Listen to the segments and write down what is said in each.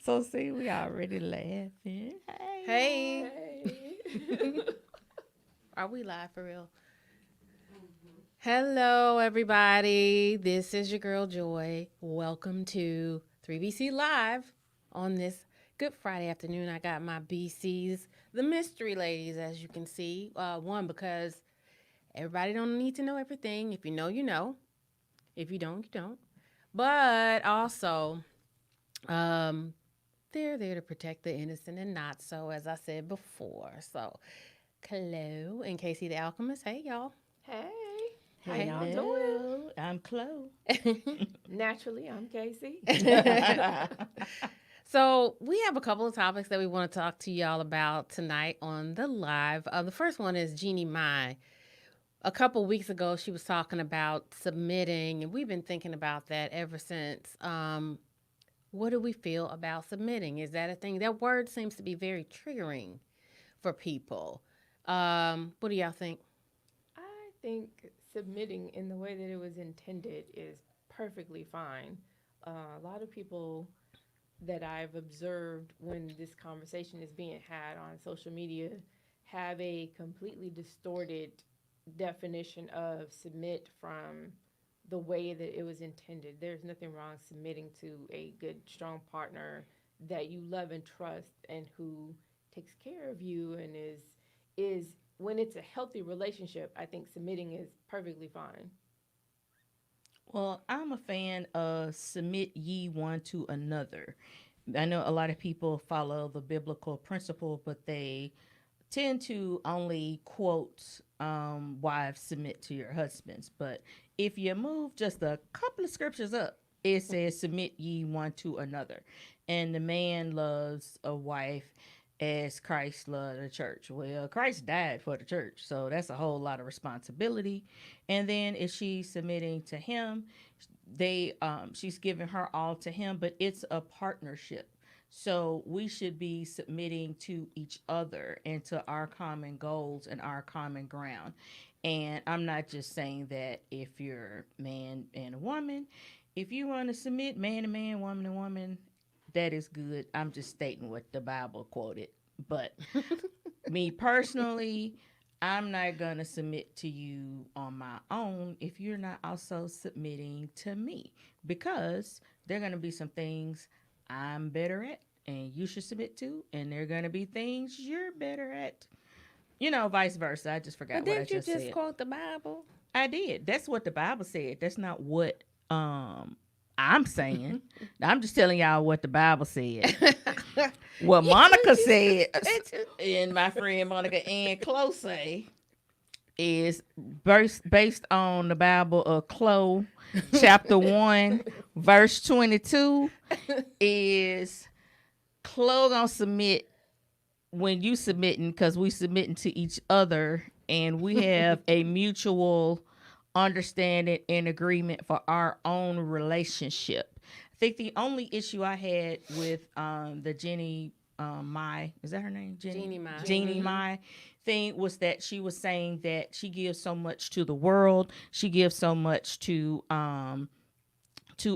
So see, we already laughing. Hey, Hey. are we live for real? Hello, everybody. This is your girl Joy. Welcome to 3BC Live on this Good Friday afternoon. I got my BCs, the mystery ladies, as you can see. One, because everybody don't need to know everything. If you know, you know. If you don't, you don't. But also, um, they're there to protect the innocent and not so, as I said before. So, hello, and Casey the Alchemist. Hey, y'all. Hey. How y'all doing? Hello, I'm Chloe. Naturally, I'm Casey. So, we have a couple of topics that we want to talk to y'all about tonight on the live. The first one is Jeannie Mai. A couple weeks ago, she was talking about submitting, and we've been thinking about that ever since. What do we feel about submitting? Is that a thing? That word seems to be very triggering for people. What do y'all think? I think submitting in the way that it was intended is perfectly fine. A lot of people that I've observed when this conversation is being had on social media have a completely distorted definition of submit from the way that it was intended. There's nothing wrong submitting to a good, strong partner that you love and trust and who takes care of you and is when it's a healthy relationship, I think submitting is perfectly fine. Well, I'm a fan of submit ye one to another. I know a lot of people follow the biblical principle, but they tend to only quote wives submit to your husbands. But if you move just a couple of scriptures up, it says submit ye one to another. And the man loves a wife as Christ loved the church. Well, Christ died for the church, so that's a whole lot of responsibility. And then if she's submitting to him, they she's giving her all to him, but it's a partnership. So we should be submitting to each other and to our common goals and our common ground. And I'm not just saying that if you're man and a woman, if you want to submit man to man, woman to woman, that is good. I'm just stating what the Bible quoted. But me personally, I'm not going to submit to you on my own if you're not also submitting to me, because there are going to be some things I'm better at and you should submit to, and there are going to be things you're better at. Vice versa. I just But forgot what I didn't you just just said. quote the Bible? I did. That's what the Bible said. That's not what I'm saying. I'm just telling y'all what the Bible said. What You Monica just said, said and my friend Monica and Chloe say, is based on the Bible of Chloe, chapter 1, verse 22, is Chloe gonna submit when you submitting, because we submitting to each other and we have a mutual understanding and agreement for our own relationship. I think the only issue I had with the Jenny Mai, is that her name? Jeannie Mai. Jeannie Mai thing was that she was saying that she gives so much to the world. She gives so much to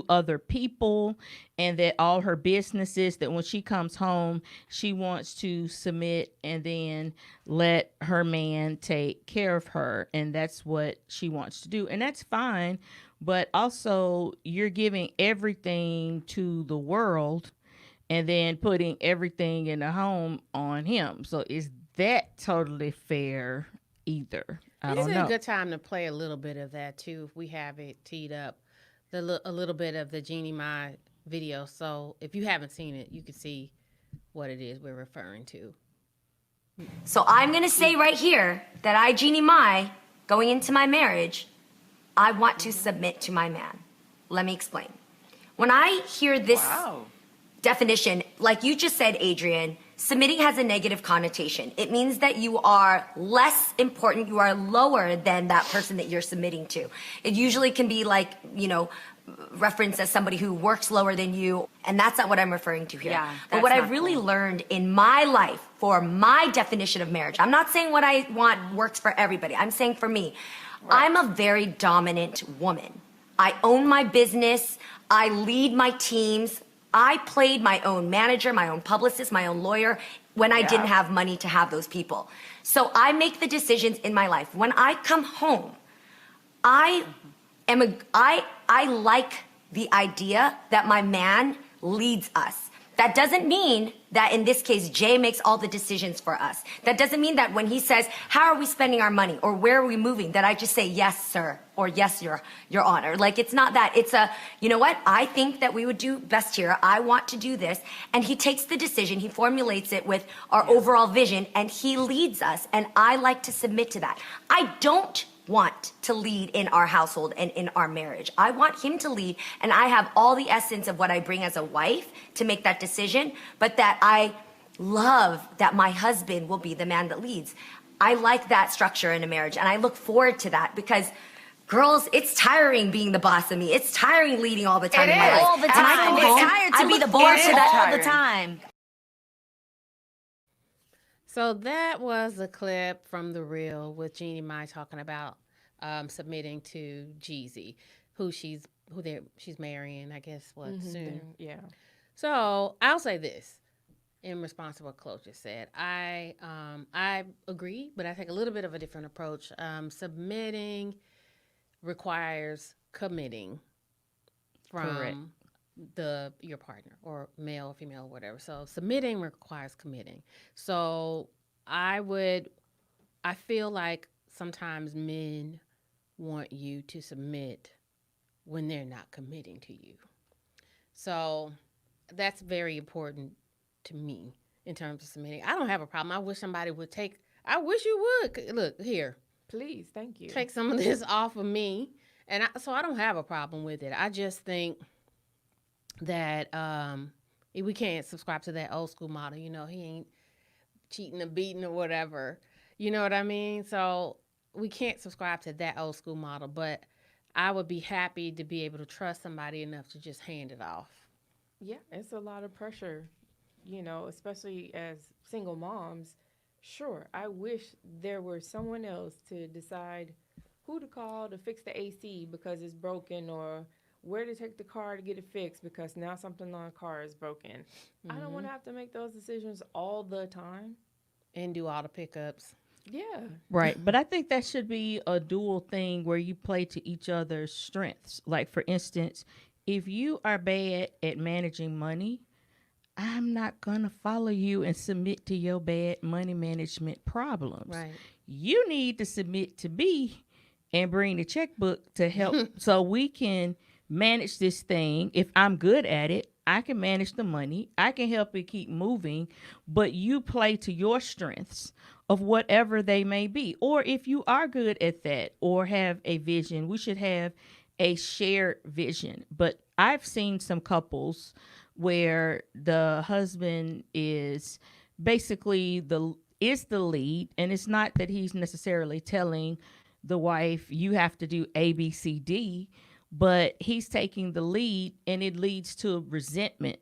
other people, and that all her businesses, that when she comes home she wants to submit and then let her man take care of her, and that's what she wants to do, and that's fine. But also, you're giving everything to the world and then putting everything in the home on him. So is that totally fair either? I This don't is a know. good time to play a little bit of that too, if we have it teed up. A little bit of the Jeannie Mai video. So if you haven't seen it, you can see what it is we're referring to. So I'm going to say right here that I, Jeannie Mai, going into my marriage, I want to submit to my man. Let me explain. When I hear this definition, like you just said, Adrian, submitting has a negative connotation. It means that you are less important, you are lower than that person that you're submitting to. It usually can be like, referenced as somebody who works lower than you, and that's not what I'm referring to here. Yeah, but what I've really learned in my life for my definition of marriage, I'm not saying what I want works for everybody. I'm saying for me, I'm a very dominant woman. I own my business. I lead my teams. I played my own manager, my own publicist, my own lawyer when I didn't have money to have those people. So I make the decisions in my life. When I come home, I like the idea that my man leads us. That doesn't mean that in this case, Jay makes all the decisions for us. That doesn't mean that when he says, how are we spending our money or where are we moving, that I just say, yes, sir, or yes, your honor. Like, it's not that. It's a, you know what? I think that we would do best here. I want to do this. And he takes the decision. He formulates it with our overall vision and he leads us. And I like to submit to that. I don't want to lead in our household and in our marriage. I want him to lead, and I have all the essence of what I bring as a wife to make that decision, but that I love that my husband will be the man that leads. I like that structure in a marriage, and I look forward to that because girls, it's tiring being the boss of me. It's tiring leading all the time in my life. All the When I come time. home, It's tired I to be look the forward boss to that all the time. So that was a clip from The Real with Jeannie Mai talking about submitting to Jeezy, who she's marrying, I guess, soon. Yeah. So I'll say this in response to what Chloe just said. I agree, but I take a little bit of a different approach. Submitting requires committing Correct. from your partner, or male or female or whatever. So submitting requires committing. So I feel like sometimes men want you to submit when they're not committing to you. So that's very important to me in terms of submitting. I don't have a problem. I wish somebody would I wish you would. Look, here, Please, thank you. take some of this off of me. And so I don't have a problem with it. I just think that we can't subscribe to that old school model. You know, he ain't cheating or beating or whatever. You know what I mean? So we can't subscribe to that old school model, but I would be happy to be able to trust somebody enough to just hand it off. Yeah, it's a lot of pressure, especially as single moms. Sure, I wish there were someone else to decide who to call to fix the AC because it's broken, or where to take the car to get it fixed because now something on the car is broken. I don't want to have to make those decisions all the time. And do all the pickups. Yeah. Right. But I think that should be a dual thing where you play to each other's strengths. Like, for instance, if you are bad at managing money, I'm not going to follow you and submit to your bad money management problems. Right. You need to submit to me and bring the checkbook to help so we can manage this thing. If I'm good at it, I can manage the money. I can help it keep moving, but you play to your strengths of whatever they may be. Or if you are good at that or have a vision, we should have a shared vision. But I've seen some couples where the husband is basically the lead, and it's not that he's necessarily telling the wife you have to do A, B, C, D, but he's taking the lead, and it leads to resentment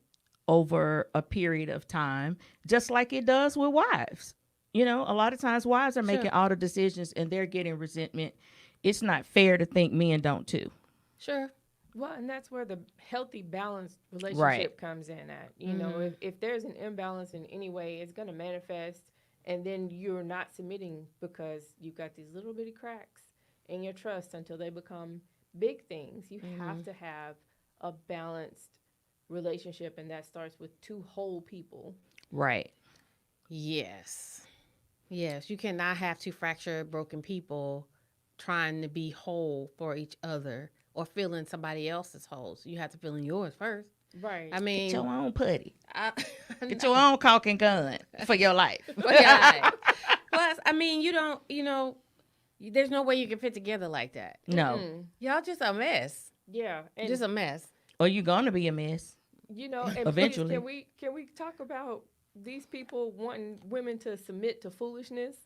over a period of time, just like it does with wives. You know, a lot of times wives are making all the decisions and they're getting resentment. It's not fair to think men don't too. Sure. Well, and that's where the healthy, balanced relationship comes in at. You know, if there's an imbalance in any way, it's going to manifest, and then you're not submitting because you've got these little bitty cracks in your trust until they become big things. You have to have a balanced relationship, and that starts with two whole people. Right. Yes. Yes. You cannot have two fractured, broken people trying to be whole for each other or filling somebody else's holes. You have to fill in yours first. Right. I mean, Get your own putty. Get Get your own caulk and gun for your life. Plus, I mean, there's no way you can fit together like that. No. Y'all just a mess. Yeah. And Just a mess. Or you're going to be a mess. and Eventually. please, can we talk about these people wanting women to submit to foolishness?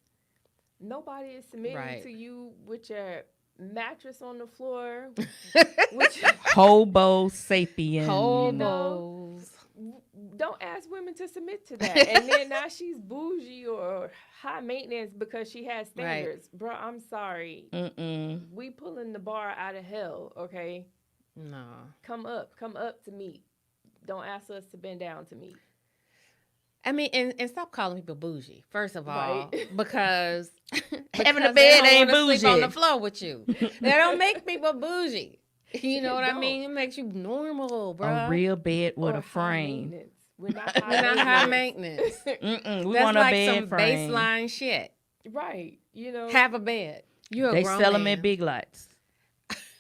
Nobody is submitting to you with your mattress on the floor. Hobo sapien. Hobos. Don't ask women to submit to that. And then now she's bougie or high maintenance because she has standards. Bro, I'm sorry. We pulling the bar out of hell, okay? No. Come up to meet. don't ask us to bend down to meet. I mean, and stop calling people bougie, first of all, Right. because Having a because they bed don't ain't wanna sleep on bougie. the floor with you. They don't make people bougie. You know what I Don't. mean? It makes you normal, A bro. real bed with Or a high frame. maintenance. We're not We're not high maintenance. maintenance. We That's want a like bed some frame. baseline shit. Right. You know, Have a bed. You're a They grown sell man. them at Big Lots.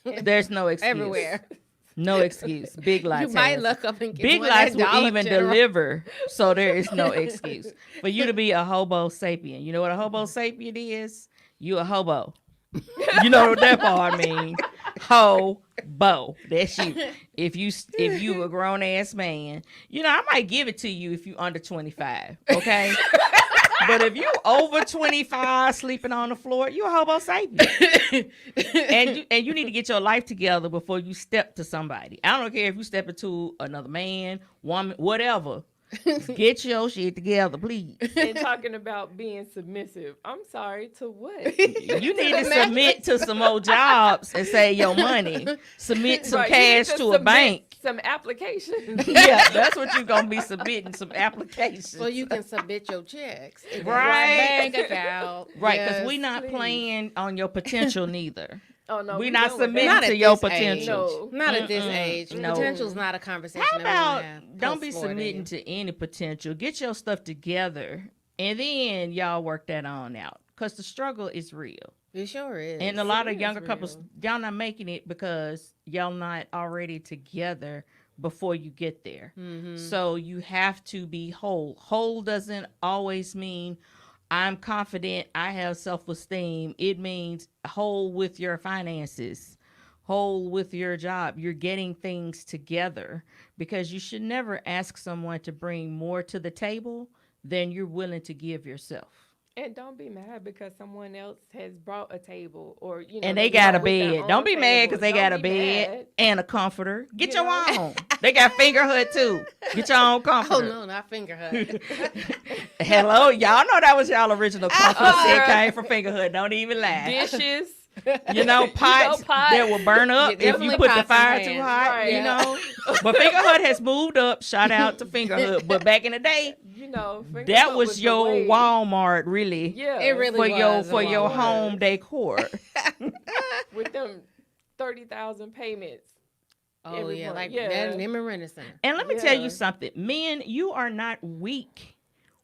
There's no excuse. Everywhere. No excuse. Big Lots. You might has- look up and get Big one Lots at will Dollar even General. deliver, so there is no excuse for you to be a hobo sapien. You know what a hobo sapien is? You a hobo. You know what that part means? Hobo. That's you. If you a grown ass man, you know I might give it to you if you under 25. Okay. But if you over 25 sleeping on the floor, you a hobo sapien. and you need to get your life together before you step to somebody. I don't care if you step into another man, woman, whatever. Get your shit together, please. and talking about being submissive. I'm sorry, to what? You need to submit to some more jobs and save your money. Submit some Right, you need cash to a submit bank. Some applications. Yeah, that's what you're gonna be submitting, some applications. So you can submit your checks. If you Right. want bank account. Right, because Yes, we not please. playing on your potential neither. Oh no, We we not done with submitting that. Not to at your this age. potential. No. Not at this Mm-mm. age. No. Potential's not a conversation How that we wanna about have don't be post-40. submitting to any potential? Get your stuff together, and then y'all work that on out. Because the struggle is real. It sure is. And a lot of is younger couples, real. y'all not making it because y'all not already together before you get there. Mhm. So you have to be whole. Whole doesn't always mean I'm confident, I have self-esteem. It means whole with your finances, whole with your job. You're getting things together because you should never ask someone to bring more to the table than you're willing to give yourself. And don't be mad because someone else has brought a table or you know. And they got a come with their bed. own Don't be mad table. because they Don't got a be bed mad. and a comforter. Get You your know? own. They got fingerhood too. Get your own Oh comforter. no, not fingerhood. Hello, y'all know that was y'all original comforter. It girl. came from fingerhood. Don't even lie. Dishes. You know, pots pots. that will burn up Yeah, if you definitely put the pots and fire pans. too hot. Right. You Yeah. know, but fingerhood has moved up. Shout out to fingerhood. But back in the day, You know, that fingerhood was the your wave. Walmart, really, Yeah, It really for your was a for your Walmart. home decor. with them 30,000 payments. Oh Every yeah, month. like Yeah. that them and Rent Center. And let me tell you Yeah. something, men, you are not weak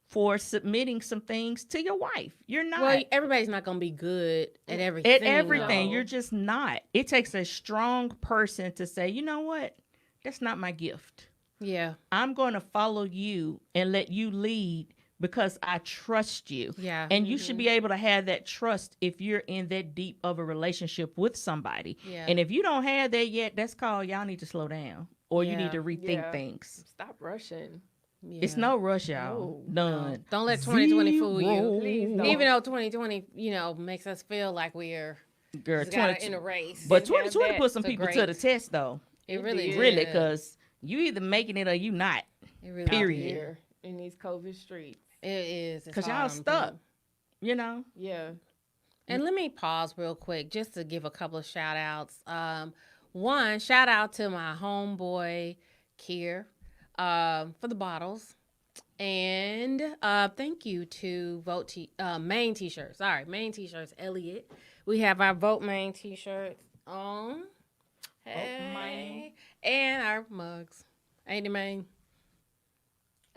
for submitting some things to your wife. You're not. Well, everybody's not gonna be good at everything. At everything. No. You're just not. It takes a strong person to say, you know what? That's not my gift. Yeah, I'm going to follow you and let you lead because I trust you. yeah. And you should be able to have that trust if you're in that deep of a relationship with somebody. Yeah. And if you don't have that yet, that's called y'all need to slow down or you Yeah. need to rethink Yeah. things. Stop rushing. yeah. It's no rush, y'all. No. None. Don't let 2020 fool you. Zero. Please don't. Even though 2020, makes us feel like we're Girl, just gotta 20, in a race. but Didn't have 2020 that. put some So people to great. the test, though. it It really, did. Really, did. because you either making it or you not. it really period. did. Here in these COVID streets. It is. It's Because hard y'all on stuck. people. You know? Yeah. And let me pause real quick just to give a couple of shout outs. One, shout out to my homeboy, Kier, for the bottles. And thank you to Maine T-shirts. Sorry, Maine T-shirts, Elliot. We have our Vote Maine T-shirts on. Maine. And our mugs. Ain't it, Maine?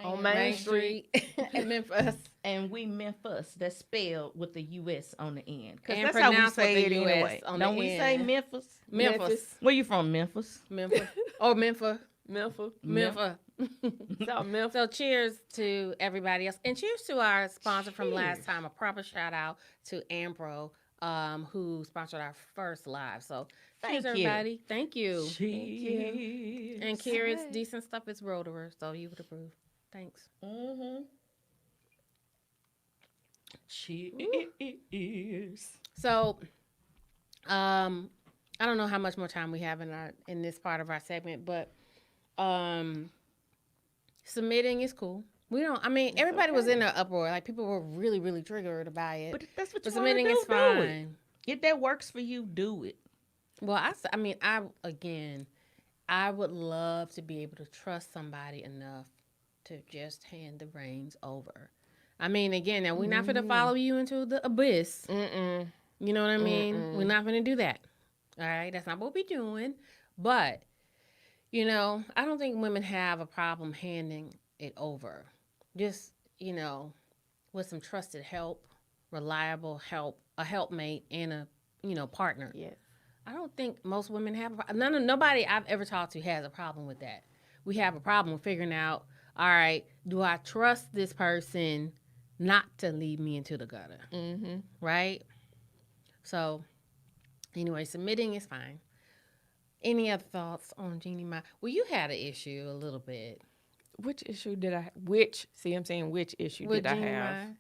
On Main Street. in Memphis. And we Memphis, that's spelled with the U.S. on the end. Because And that's how we pronounced with say the it US anyway. on the Don't we say end. Memphis? Memphis. Where you from, Memphis? Memphis. Oh, Memphis. Memphis. Memphis. South Memphis. So cheers to everybody else. And cheers to our sponsor from last time. A proper shout out to Ambro, who sponsored our first live. So cheers, Thank you. everybody. Thank you. Cheers. And Kira, it's Right. decent stuff. It's Roderer, so you would approve. Thanks. Mm-hmm. Cheers. So, I don't know how much more time we have in this part of our segment, but submitting is cool. We don't. I mean, everybody was in an uproar. Like people were really, really triggered by it. But if that's what But you want to submitting do, is do it. fine. If that works for you, do it. Well, I mean, again, I would love to be able to trust somebody enough to just hand the reins over. I mean, again, now we're not going to follow you into the abyss. Mm-mm. You know what I mean? Mm-mm. We're not going to do that. All right? That's not what we're doing. But, I don't think women have a problem handing it over. Just, with some trusted help, reliable help, a helpmate, and a, partner. Yes. I don't think most women have nobody I've ever talked to has a problem with that. We have a problem with figuring out, all right, do I trust this person not to lead me into the gutter? Mm-hmm. Right? So, anyway, submitting is fine. Any other thoughts on Jeannie Mai? Well, you had an issue a little bit. Which issue did I? I'm saying which issue With did I Jeannie have? Mai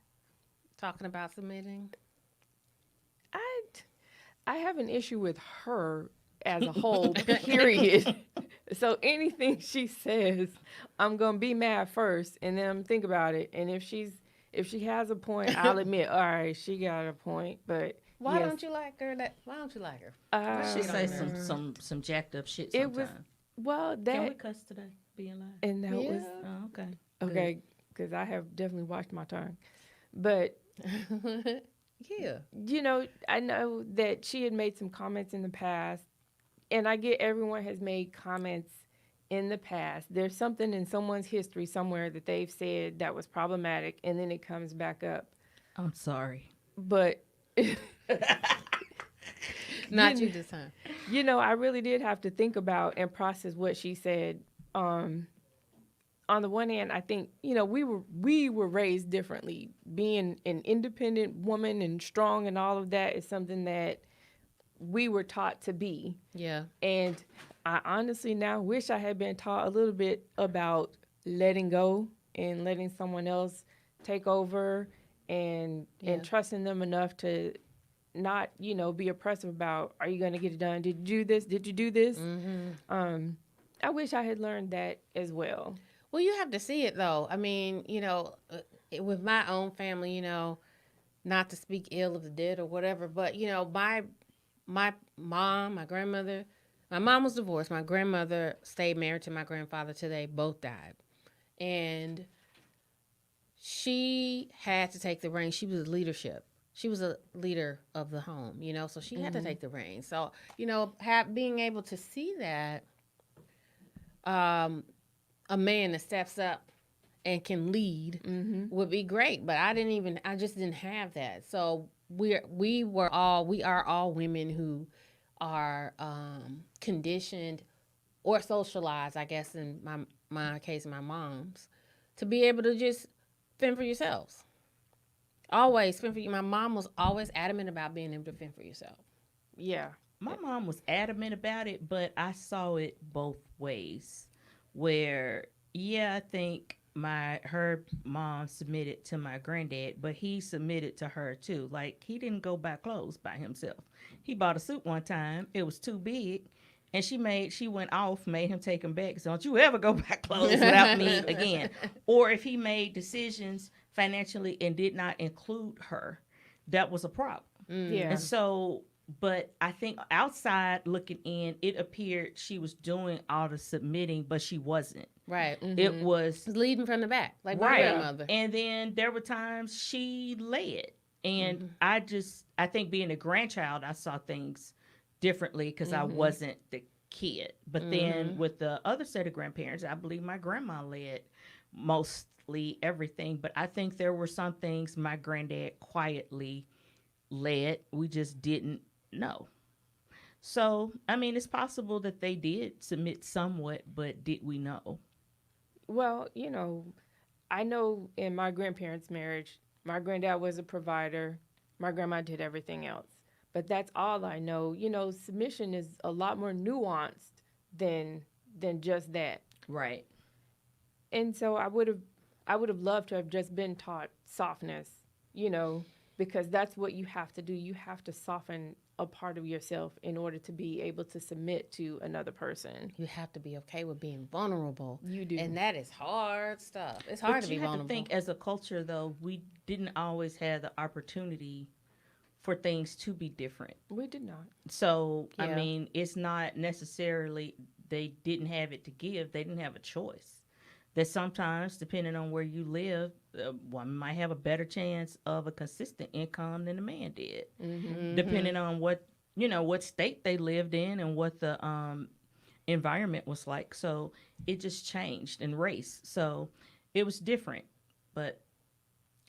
talking about submitting? I have an issue with her as a whole, period. So anything she says, I'm gonna be mad first, and then I'm think about it. And if she has a point, I'll admit, all right, she got a point. But Why yes, don't you like her? Why don't you like her? She Get on say there. some jacked up shit It sometimes. was well Can we that cuss today? Being live. and that was Oh, okay. okay because I have definitely watched my tongue, but. Yeah. I know that she had made some comments in the past, and I get everyone has made comments in the past. There's something in someone's history somewhere that they've said that was problematic, and then it comes back up. I'm sorry. But, Not you this time. I really did have to think about and process what she said. On the one hand, I think we were raised differently. Being an independent woman and strong and all of that is something that we were taught to be. Yeah. And I honestly now wish I had been taught a little bit about letting go and letting someone else take over and trusting them enough to not be oppressive about, are you going to get it done? Did you do this? Did you do this? Mm-hmm. I wish I had learned that as well. Well, you have to see it though. I mean, with my own family, not to speak ill of the dead or whatever, but my mom, my grandmother, my mom was divorced. My grandmother stayed married to my grandfather till they both died, and she had to take the reins. She was leadership. She was a leader of the home, so she had to take the reins. So, being able to see that, a man that steps up and can lead would be great. But I just didn't have that. So we are all women who are conditioned or socialized, I guess in my case, my mom's, to be able to just fend for yourselves. Always fend for you. My mom was always adamant about being able to fend for yourself. Yeah. My mom was adamant about it, but I saw it both ways. Where, I think her mom submitted to my granddad, but he submitted to her too. Like, he didn't go buy clothes by himself. He bought a suit one time. It was too big. And she went off, made him take them back. So don't you ever go buy clothes without me again. Or if he made decisions financially and did not include her, that was a problem. Yeah. And so, but I think outside looking in, it appeared she was doing all the submitting, but she wasn't. Right. It was leading from the back, like my right. grandmother. And then there were times she led. And I think being a grandchild, I saw things differently because I wasn't the kid. But then with the other set of grandparents, I believe my grandma led mostly everything. But I think there were some things my granddad quietly led. We just didn't know. So, I mean, it's possible that they did submit somewhat, but did we know? Well, I know in my grandparents' marriage, my granddad was a provider. My grandma did everything else. But that's all I know. Submission is a lot more nuanced than just that. Right. And so I would have loved to have just been taught softness, because that's what you have to do. You have to soften a part of yourself in order to be able to submit to another person. You have to be okay with being vulnerable. You do. And that is hard stuff. It's hard to be vulnerable. You have to think, as a culture, though, we didn't always have the opportunity for things to be different. We did not. So, I mean, it's not necessarily they didn't have it to give, they didn't have a choice. That sometimes, depending on where you live, one might have a better chance of a consistent income than the man did, depending on what state they lived in and what the environment was like. So it just changed in race. So it was different, but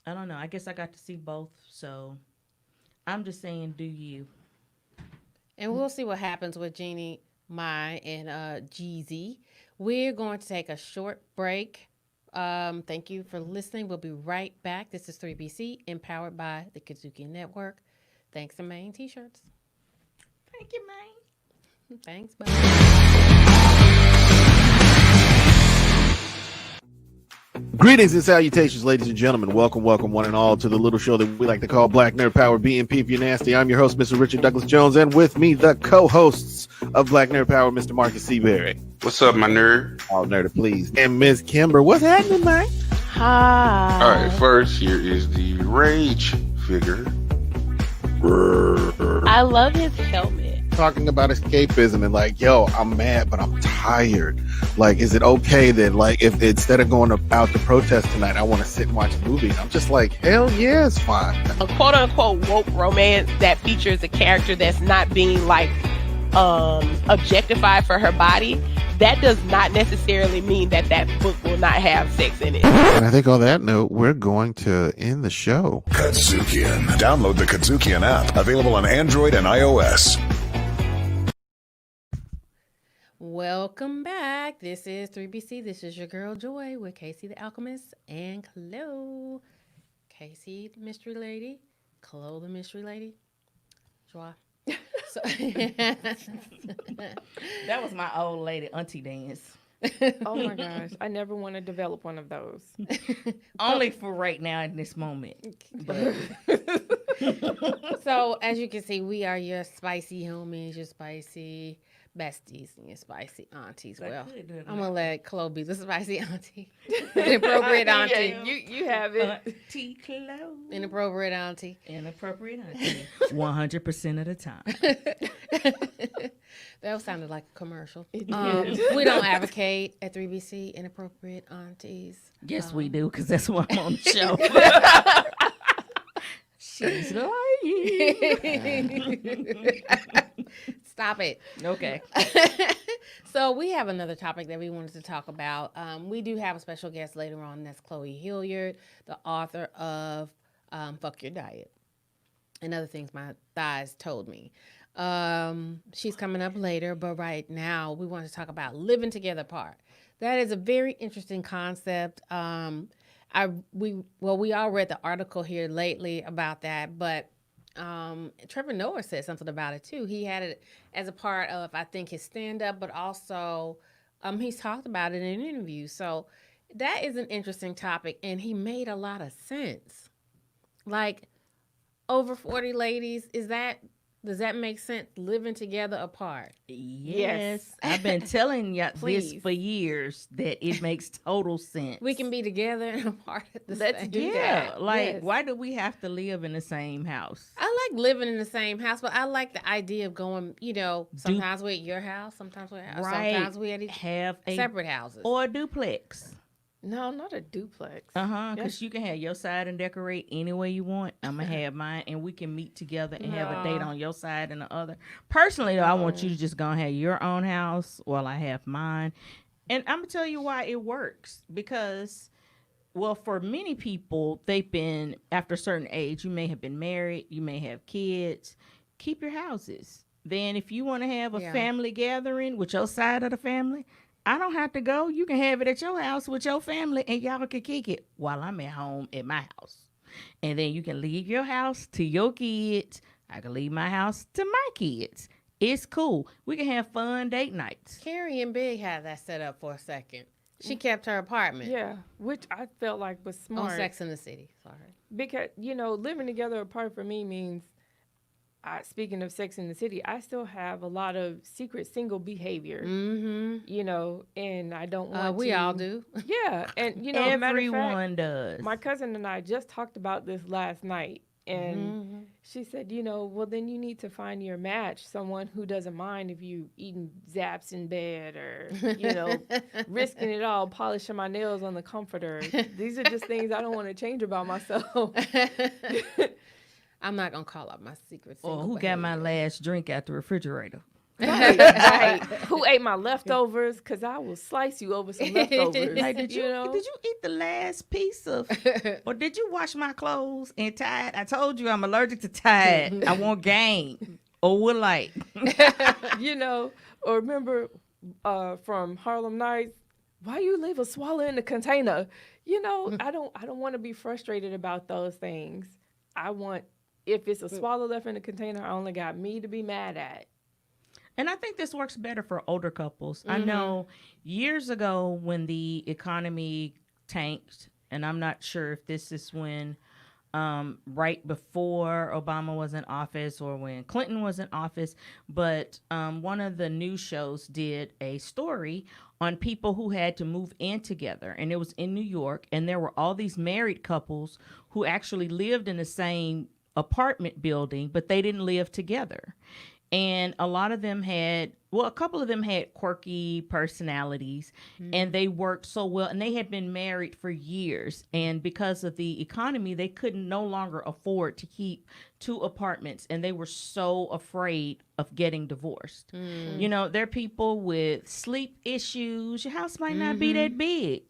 I don't know. I guess I got to see both. So I'm just saying, do you? And we'll see what happens with Jeannie, Mai, and Jeezy. We're going to take a short break. Thank you for listening. We'll be right back. This is 3BC, empowered by the Kudzukian Network. Thanks to Maine T-shirts. Thank you, man. Thanks, bye. Greetings and salutations, ladies and gentlemen. Welcome, one and all, to the little show that we like to call Black Nerd Power, BNP if you're nasty. I'm your host, Mr. Richard Douglas Jones, and with me, the co-hosts of Black Nerd Power, Mr. Marcus Seaberry. What's up, my nerd? Oh, nerd, please. And Ms. Kimber. What's happening, man? Hi. All right, first, here is the rage figure. I love his helmet. Talking about escapism and like, yo, I'm mad, but I'm tired. Like, is it okay that, like, if instead of going out to protest tonight, I want to sit and watch a movie? I'm just like, hell yeah, it's fine. A quote unquote woke romance that features a character that's not being like objectified for her body. That does not necessarily mean that book will not have sex in it. And I think on that note, we're going to end the show. Kudzukian. Download the Kudzukian app, available on Android and iOS. Welcome back. This is 3BC. This is your girl Joy with Casey the Alchemist and Chloe. Casey the Mystery Lady, Chloe the Mystery Lady. Joy. So, That was my old lady auntie dance. Oh my gosh, I never want to develop one of those. Only for right now in this moment. But so as you can see, we are your spicy homies, your spicy besties, and your spicy aunties. Well, I'm gonna let Chloe be the spicy auntie, inappropriate auntie. Yeah, you have it. Auntie Chloe. Inappropriate auntie. Inappropriate auntie. 100% of the time. That sounded like a commercial. It did. We don't advocate at 3BC inappropriate aunties. Yes, we do, because that's why I'm on the show. She's lying. Stop it. Okay. So we have another topic that we wanted to talk about. We do have a special guest later on. That's Chloe Hilliard, the author of Fuck Your Diet and Other Things My Thighs Told Me. She's coming up later, but right now we want to talk about living together apart. That is a very interesting concept. We all read the article here lately about that, but Trevor Noah said something about it too. He had it as a part of, I think, his stand-up, but also he's talked about it in an interview. So that is an interesting topic, and he made a lot of sense. Like, over 40 ladies, does that make sense, living together apart? Yes. I've been telling you this Please. for years, that it makes total sense. We can be together and apart at the Let's same do time. Yeah, that. like, Yes. why do we have to live in the same house? I like living in the same house, but I like the idea of going, sometimes we're at your house, sometimes we're at Right. sometimes we're at each Have a separate houses. or a duplex. No, not a duplex. Because you can have your side and decorate any way you want. I'm going to have mine, and we can meet together and have a date on your side and the other. Personally, though, I want you to just go and have your own house while I have mine. And I'm going to tell you why it works. Because, well, for many people, they've been, after a certain age, you may have been married, you may have kids. Keep your houses. Then if you want to have a family gathering with your side of the family, I don't have to go. You can have it at your house with your family, and y'all can kick it while I'm at home at my house. And then you can leave your house to your kids. I can leave my house to my kids. It's cool. We can have fun date nights. Carrie and Big had that set up for a second. She kept her apartment. Yeah, which I felt like was On smart. Sex in the City. Sorry. Because, living together apart for me means, speaking of Sex in the City, I still have a lot of secret single behavior, Mm-hmm. and I don't want We to. all do. Yeah, and, matter of fact, Everyone does. my cousin and I just talked about this last night. And she said, well, then you need to find your match, someone who doesn't mind if you eating zaps in bed or, risking it all, polishing my nails on the comforter. These are just things I don't want to change about myself. I'm not going to call out my secret Or single who got my behavior. last drink out the refrigerator? Right. Who ate my leftovers? Because I will slice you over some leftovers. Like, did you eat the last piece of, or did you wash my clothes and Tide? I told you I'm allergic to Tide. I want Gain or Woodlight. Or remember from Harlem Nights, why you leave a swallow in the container? I don't want to be frustrated about those things. If it's a swallow left in the container, I only got me to be mad at. And I think this works better for older couples. I know years ago when the economy tanked, and I'm not sure if this is when right before Obama was in office or when Clinton was in office, but one of the news shows did a story on people who had to move in together, and it was in New York, and there were all these married couples who actually lived in the same apartment building, but they didn't live together. And a lot of them a couple of them had quirky personalities, and they worked so well, and they had been married for years. And because of the economy, they couldn't no longer afford to keep 2 apartments, and they were so afraid of getting divorced. There are people with sleep issues. Your house might not be that big.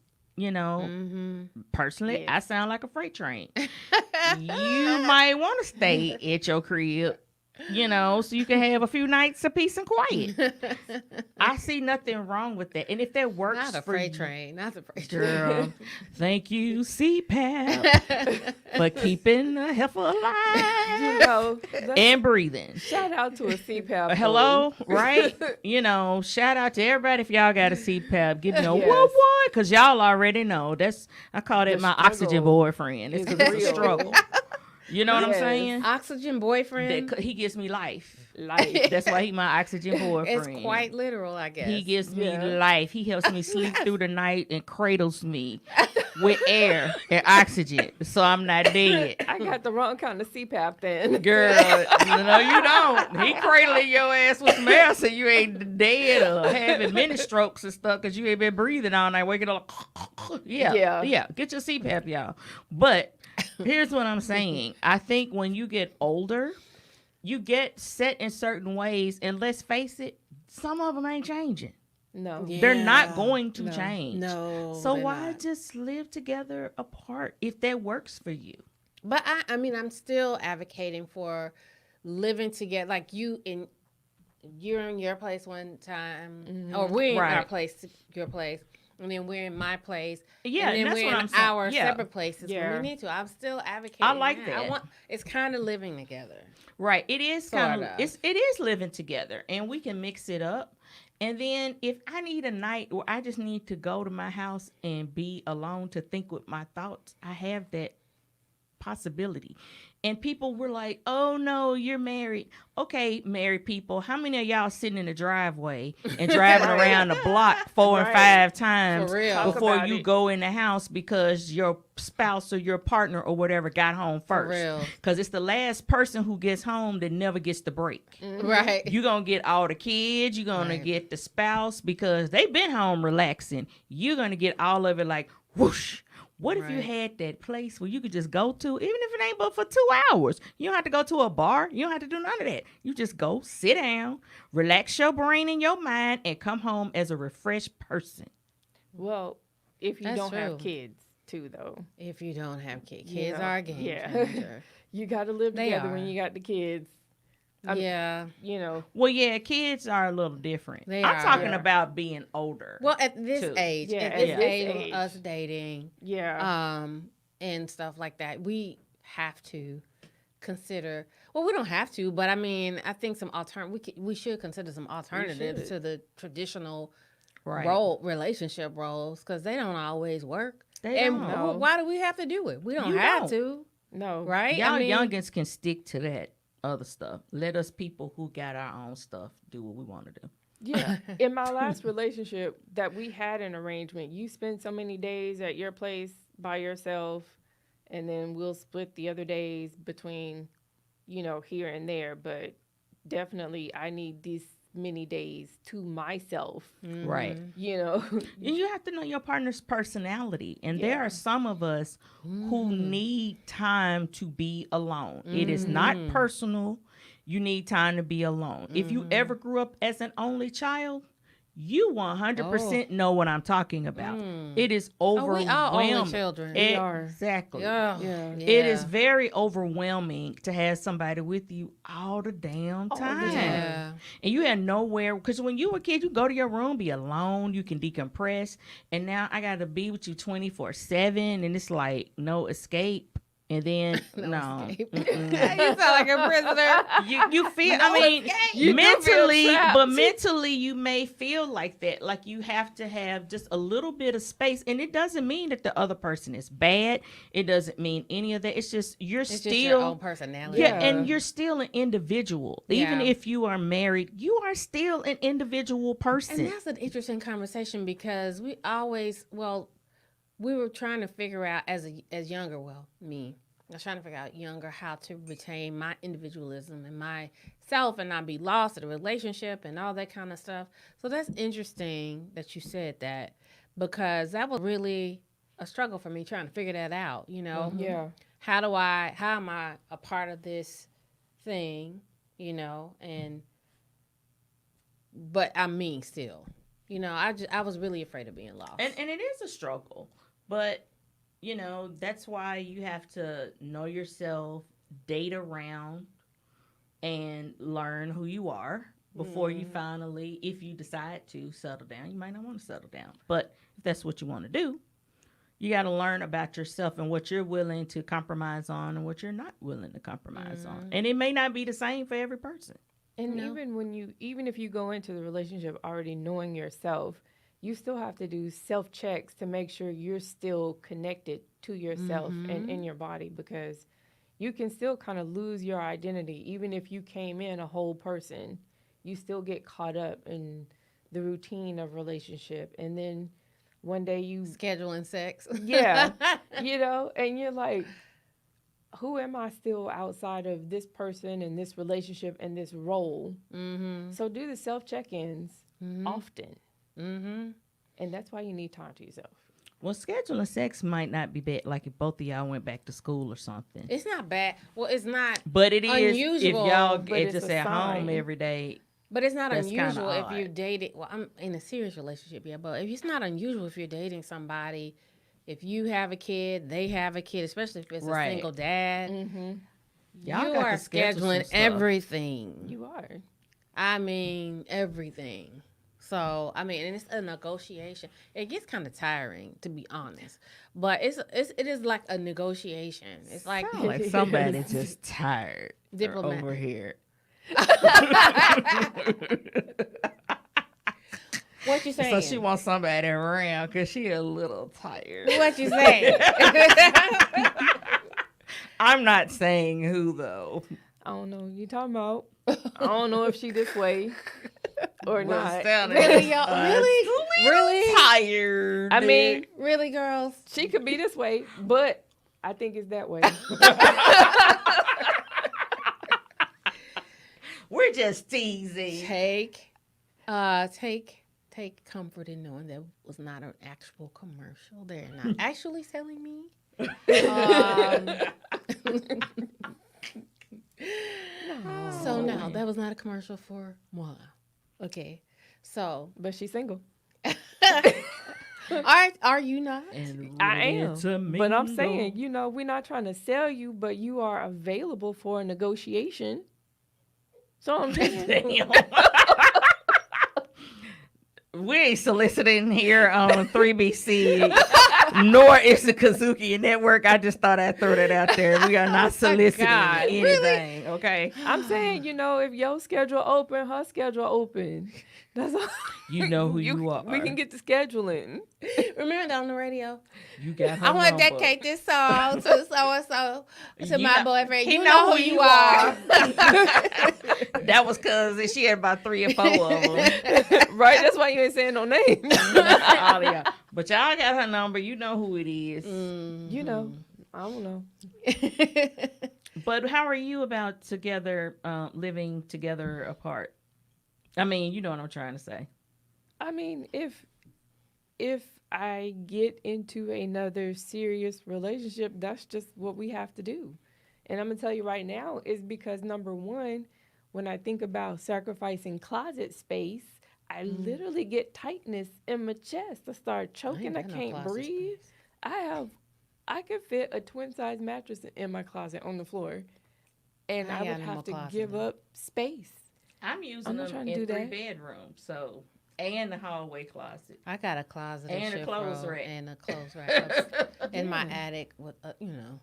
Personally, I sound like a freight train. You might want to stay at your crib, so you can have a few nights of peace and quiet. I see nothing wrong with that. And if that works Not a for freight you, train. Not a freight girl, train. thank you, CPAP, for keeping a heifer alive and breathing. Shout out to a CPAP. Hello, right? Shout out to everybody if y'all got a CPAP. Give me a Yes. what, because y'all already know. I call that The my struggle oxygen boyfriend. It's is because it's a real. struggle. You know what I'm Yes. saying? Oxygen boyfriend. He gives me life. Life. That's why he my oxygen boyfriend. It's quite literal, I guess. He gives me Yeah. life. He helps me sleep through the night and cradles me with air and oxygen, so I'm not dead. I got the wrong kind of CPAP then. Girl, no, you don't. He cradling your ass with some air so you ain't dead or having mini strokes and stuff because you ain't been breathing all night, waking up. Yeah. Get your CPAP, y'all. But here's what I'm saying. I think when you get older, you get set in certain ways, and let's face it, some of them ain't changing. No. They're not Yeah. going to No. change. No. So they're why not. just live together apart if that works for you? But I mean, I'm still advocating for living together. Like you're in your place one time, or we're in our Right. place, your place, and then we're in my place. Yeah, and then that's we're what in I'm saying. our Yeah. separate places when Yeah. we need to. I'm still advocating. I like that. I want. It's kind of living together. Right. It is kind Sort of of. it is living together, and we can mix it up. And then if I need a night where I just need to go to my house and be alone to think with my thoughts, I have that possibility. And people were like, "Oh no, you're married." Okay, married people, how many of y'all sitting in the driveway and driving around the block 4 and Right. 5 times For real. Talk before about you it. go in the house because your spouse or your partner or whatever got home first? real. Because it's the last person who gets home that never gets the break. Right. You're going to get all the kids. You're going Right. to get the spouse because they've been home relaxing. You're going to get all of it like whoosh. What if you Right. had that place where you could just go to, even if it ain't but for 2 hours? You don't have to go to a bar. You don't have to do none of that. You just go sit down, relax your brain and your mind, and come home as a refreshed person. Well, if you That's don't true. have kids, too, though. If you don't have kids, You kids know, are a game yeah. changer. You got to live They together when are. you got the kids. Yeah. Well, yeah, kids are a little different. They I'm are. talking Yeah. about being older. Well, at this Too. age, Yeah, at at this this age, age. of us dating, Yeah. and stuff like that, we have to consider. Well, we don't have to, but I mean, I think we should consider some alternatives should. to the traditional right. relationship roles because they don't always work. They and don't. No. why do we have to do it? We don't You have don't. to, No. right? Y'all I mean, youngins can stick to that other stuff. Let us people who got our own stuff do what we want to do. Yeah. In my last relationship that we had an arrangement, you spend so many days at your place by yourself and then we'll split the other days between, here and there. But definitely, I need these many days to myself. Right. And you have to know your partner's personality. And there Yeah. are some of us who need time to be alone. It is not personal. You need time to be alone. If you ever grew up as an only child, you 100% know what I'm talking about. It is Oh, we overwhelming. are only children. We are. Exactly. Yeah. It is very overwhelming to have somebody with you all the damn time. Yeah. And you had nowhere, because when you were a kid, you go to your room, be alone, you can decompress. And now I got to be with you 24/7, and it's like no escape. And then no, You sound like a prisoner. you feel. I mean, You do feel mentally, trapped. but mentally, you may feel like that. Like you have to have just a little bit of space, and it doesn't mean that the other person is bad. It doesn't mean any of that. It's just It's still just your own personality. yeah, and you're still an individual. Even Yeah. if you are married, you are still an individual person. And that's an interesting conversation because we were trying to figure out as younger, me. I was trying to figure out younger how to retain my individualism and myself and not be lost in a relationship and all that kind of stuff. So that's interesting that you said that because that was really a struggle for me trying to figure that out, Yeah. How am I a part of this thing, but I'm me still. I was really afraid of being lost. And it is a struggle, but that's why you have to know yourself, date around, and learn who you are before you finally, if you decide to settle down. You might not want to settle down, but if that's what you want to do, you got to learn about yourself and what you're willing to compromise on and what you're not willing to compromise on. And it may not be the same for every person. And even if you go into the relationship already knowing yourself, you still have to do self-checks to make sure you're still connected to yourself and in your body, because you can still kind of lose your identity. Even if you came in a whole person, you still get caught up in the routine of relationship. And then one day you... Scheduling sex. Yeah. And you're like, who am I still outside of this person and this relationship and this role? So do the self-check-ins often. And that's why you need time to yourself. Well, scheduling sex might not be bad, like if both of y'all went back to school or something. It's not bad. Well, it's not But it is unusual, if y'all but get it's just a at home sign. every day. But it's not That's kinda unusual if odd. you're dating. Well, I'm in a serious relationship, yeah. But it's not unusual if you're dating somebody. If you have a kid, they have a kid, especially if it's a Right. single dad. Y'all You got are to schedule some scheduling stuff. everything. You are. I mean, everything. So, and it's a negotiation. It gets kind of tiring, to be honest. But it is like a negotiation. It's like Sound like somebody just tired. Diplomat. Over here. What you saying? So she wants somebody around because she a little tired. What you saying? I'm not saying who though. I don't know. You talking about? I don't know if she this way or not. Really, y'all? Really? Tired. I mean, Really, girls? she could be this way, but I think it's that way. we're just teasing. Take comfort in knowing that was not an actual commercial. They're not actually selling me. So no, that was not a commercial for moi. Okay, so But she's single. are you not? And I am. it's a But I'm mingle. saying, we're not trying to sell you, but you are available for a negotiation. So I'm saying. Damn. We ain't soliciting here on 3BC, nor is the Kudzukian Network. I just thought I'd throw that out there. We are not soliciting God, anything, okay? I'm saying, if your schedule open, her schedule open. That's all. You know who you are. We can get the scheduling. Remember that on the radio? You got her I want to number. dedicate this song to so and so to You my know- boyfriend. he You know who you are. That was because she had about 3 or 4 of them. Right? That's why you ain't saying no names. All of y'all. But y'all got her number. You know who it is. You know. I don't know. But how are you about together, living together apart? I mean, you know what I'm trying to say. I mean, if I get into another serious relationship, that's just what we have to do. And I'm gonna tell you right now, is because number one, when I think about sacrificing closet space, I literally get tightness in my chest. I start choking. I got no can't closet breathe. space. I could fit a twin size mattress in my closet on the floor, and I I ain't would got no more have to closet give now. up space. I'm using I'm not them trying to in do 3 that. bedrooms, so and the hallway closet. I got a closet and And a shift clothes row rack. and a clothes rack in my Yeah. attic with,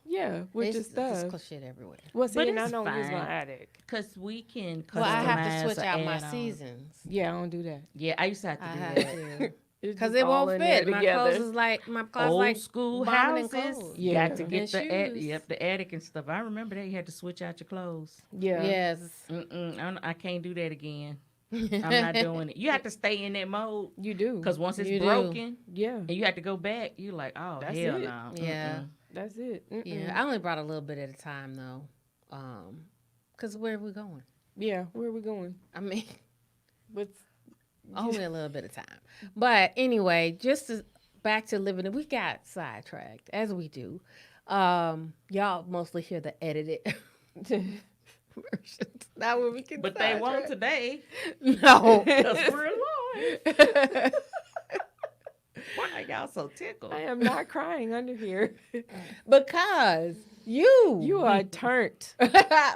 Yeah, with your it's stuff. just shit everywhere. Well, see, But and I it's don't use my fine. attic. Because we can customize Well, I have to switch a out my add-on. seasons. Yeah, I don't do that. Yeah, I used to have to I do have that. to. It's Because just it all won't in there fit. My together. clothes is like, Old school bombing in houses, clothes. Yeah. got to get And the shoes. yep, the attic and stuff. I remember that you had to switch out your clothes. Yeah. Yes. I can't do that again. I'm not doing it. You have to stay in that mode You do. because once it's You do. broken Yeah, and you have to go back, you're like, oh That's hell it. no. Yeah. that's it. Yeah. I only brought a little bit at a time, though. Because where are we going? Yeah, where are we going? I mean, What's only a little bit of time. But anyway, back to living, we got sidetracked, as we do. Y'all mostly hear the edited versions. Not where we can But they won't sidetrack. today No. because we're live. Why y'all so tickled? I am not crying under here. Because you. You are turned.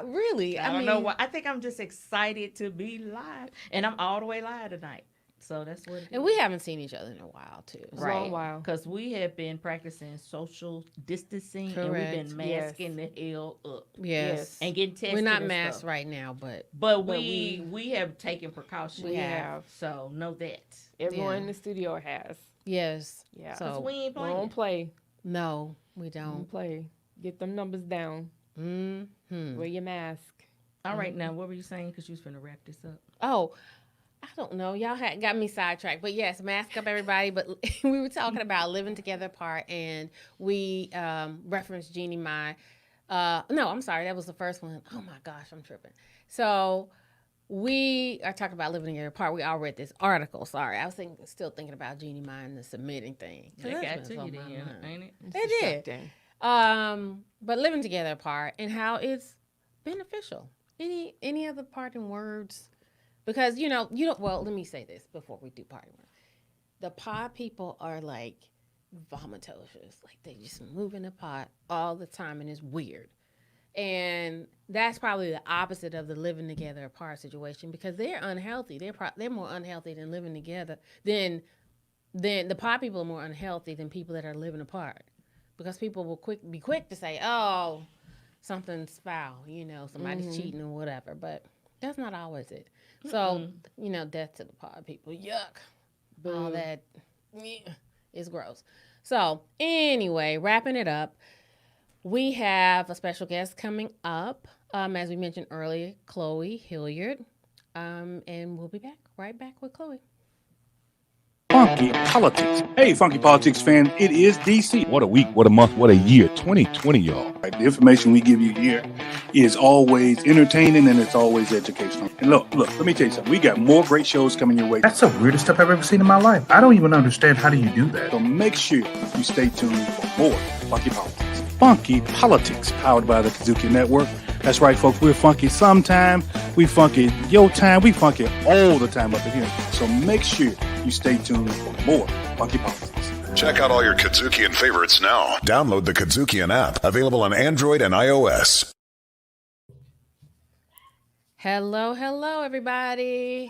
Really? I don't know why. I think I'm just excited to be live, and I'm all the way live tonight. So that's what. And we haven't seen each other in a while, too. a long while. Because we have been practicing social distancing, and Correct. we've been masking the hell up Yes. and getting tested. We're not and masked stuff. right now, but But we have taken precautions. We have. So know that. Everyone Yeah. in the studio has. yes. Yeah. So, We ain't We playing. don't play. no, we Don't don't. play. Get them numbers down. Mm-hmm. Wear your mask. All right, now what were you saying? Because you was finna wrap this up. Oh, I don't know. Y'all got me sidetracked. But yes, mask up, everybody. But we were talking about living together apart, and we referenced Jeannie Mai. No, I'm sorry. That was the first one. Oh, my gosh, I'm tripping. So we are talking about living together apart. We all read this article. Sorry. I was still thinking about Jeannie Mai and the submitting thing. They That's got been to so you my then, mind. ain't it? They did. Distracting. But living together apart and how it's beneficial. Any other parting words? Because you don't. Well, let me say this before we do parting words. The pod people are like vomitocious. Like they just move in the pot all the time, and it's weird. And that's probably the opposite of the living together apart situation because they're unhealthy. They're more unhealthy than living together. Then the pod people are more unhealthy than people that are living apart. Because people will be quick to say, "Oh, something's foul," somebody's cheating or whatever. But that's not always it. So, death to the pod people. Yuck. All that is gross. So, anyway, wrapping it up, we have a special guest coming up. As we mentioned earlier, Chloe Hilliard. And we'll be right back with Chloe. Funky Politics. Hey, Funky Politics fan, it is DC. What a week, what a month, what a year. 2020, y'all. The information we give you here is always entertaining and it's always educational. And look, let me tell you something. We got more great shows coming your way. That's the weirdest stuff I've ever seen in my life. I don't even understand how do you do that. So make sure you stay tuned for more Funky Politics. Funky Politics, powered by the Kudzukian Network. That's right, folks. We're funky sometime. We funky your time. We funky all the time up in here. So make sure you stay tuned for more Funky Politics. Check out all your Kudzukian favorites now. Download the Kudzukian app, available on Android and iOS. Hello, everybody.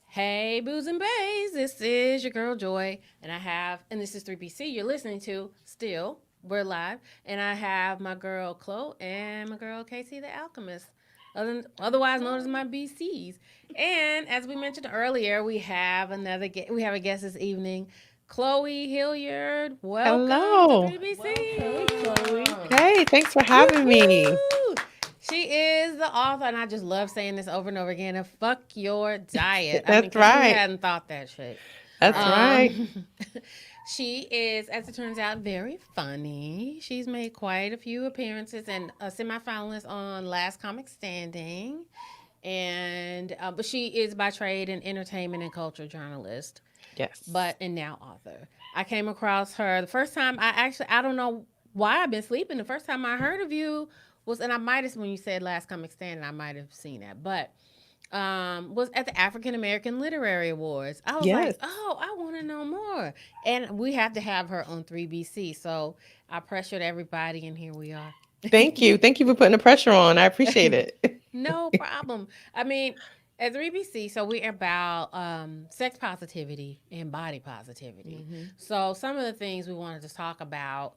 Hey, Booze and Bays. This is your girl, Joy. And this is 3BC. You're listening to Still. We're live. And I have my girl, Chloe, and my girl, Casey the Alchemist, otherwise known as my BCs. And as we mentioned earlier, we have a guest this evening, Chloe Hilliard. Welcome Hello. to 3BC. Hey, Chloe. Hey, thanks for having me. Woo! She is the author, and I just love saying this over and over again, of Fuck Your Diet. That's 'Cause who right. hadn't thought that shit? That's right. She is, as it turns out, very funny. She's made quite a few appearances and a semifinalist on Last Comic Standing. And but she is by trade an entertainment and culture journalist, Yes. and now author. I came across her the first time. I don't know why I've been sleeping. The first time I heard of you was, and I might have, when you said Last Comic Standing, I might have seen that, but was at the African American Literary Awards. I was like, oh, I want to know more. And we have to have her on 3BC. So I pressured everybody, and here we are. Thank you. Thank you for putting the pressure on. I appreciate it. No problem. I mean, at 3BC, so we're about sex positivity and body positivity. So some of the things we wanted to talk about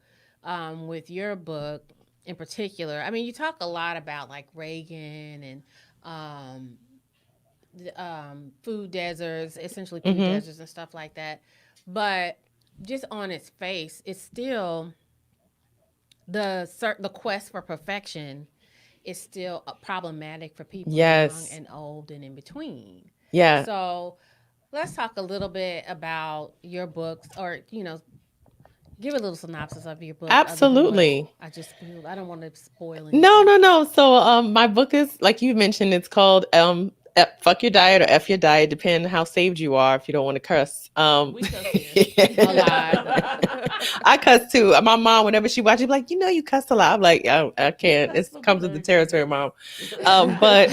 with your book in particular, I mean, you talk a lot about like Reagan and food deserts, essentially food deserts and stuff like that. But just on its face, it's still the quest for perfection is still problematic for people young and old and in between. Yeah. So let's talk a little bit about your books, or give a little synopsis of your book. Absolutely. I just spoiled. I don't want to spoil it. No. So my book is, like you mentioned, it's called Fuck Your Diet or F Your Diet, depending on how saved you are if you don't want to cuss. We cuss here. A lot. I cuss too. My mom, whenever she watches, be like, you cuss a lot. I'm like, I can't. It comes with the territory, Mom. But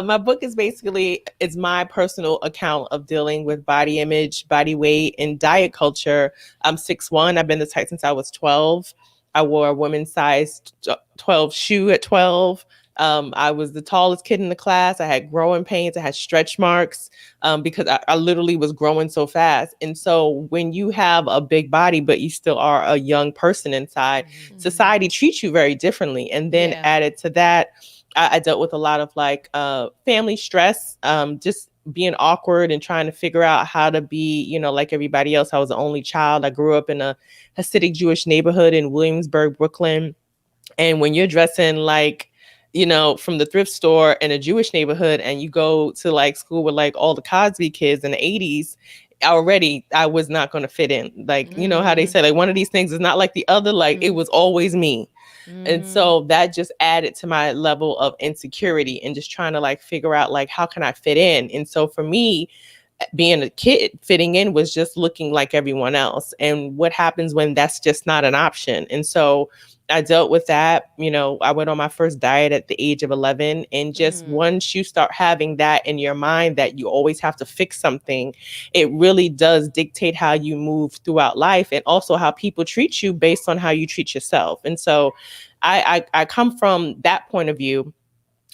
my book is basically, it's my personal account of dealing with body image, body weight, and diet culture. I'm 6'1". I've been this height since I was 12. I wore a women's size 12 shoe at 12. I was the tallest kid in the class. I had growing pains. I had stretch marks because I literally was growing so fast. And so when you have a big body, but you still are a young person inside, society treats you very differently. And then added to that, I dealt with a lot of like family stress, just being awkward and trying to figure out how to be, like everybody else. I was the only child. I grew up in a Hasidic Jewish neighborhood in Williamsburg, Brooklyn. And when you're dressing like, from the thrift store in a Jewish neighborhood and you go to like school with like all the Cosby kids in the 80s, already I was not going to fit in. Like, you know how they say like one of these things is not like the other, like it was always me. And so that just added to my level of insecurity and just trying to like figure out like, how can I fit in? And so for me, being a kid, fitting in was just looking like everyone else. And what happens when that's just not an option? And so I dealt with that. I went on my first diet at the age of 11. And just once you start having that in your mind that you always have to fix something, it really does dictate how you move throughout life and also how people treat you based on how you treat yourself. And so I come from that point of view.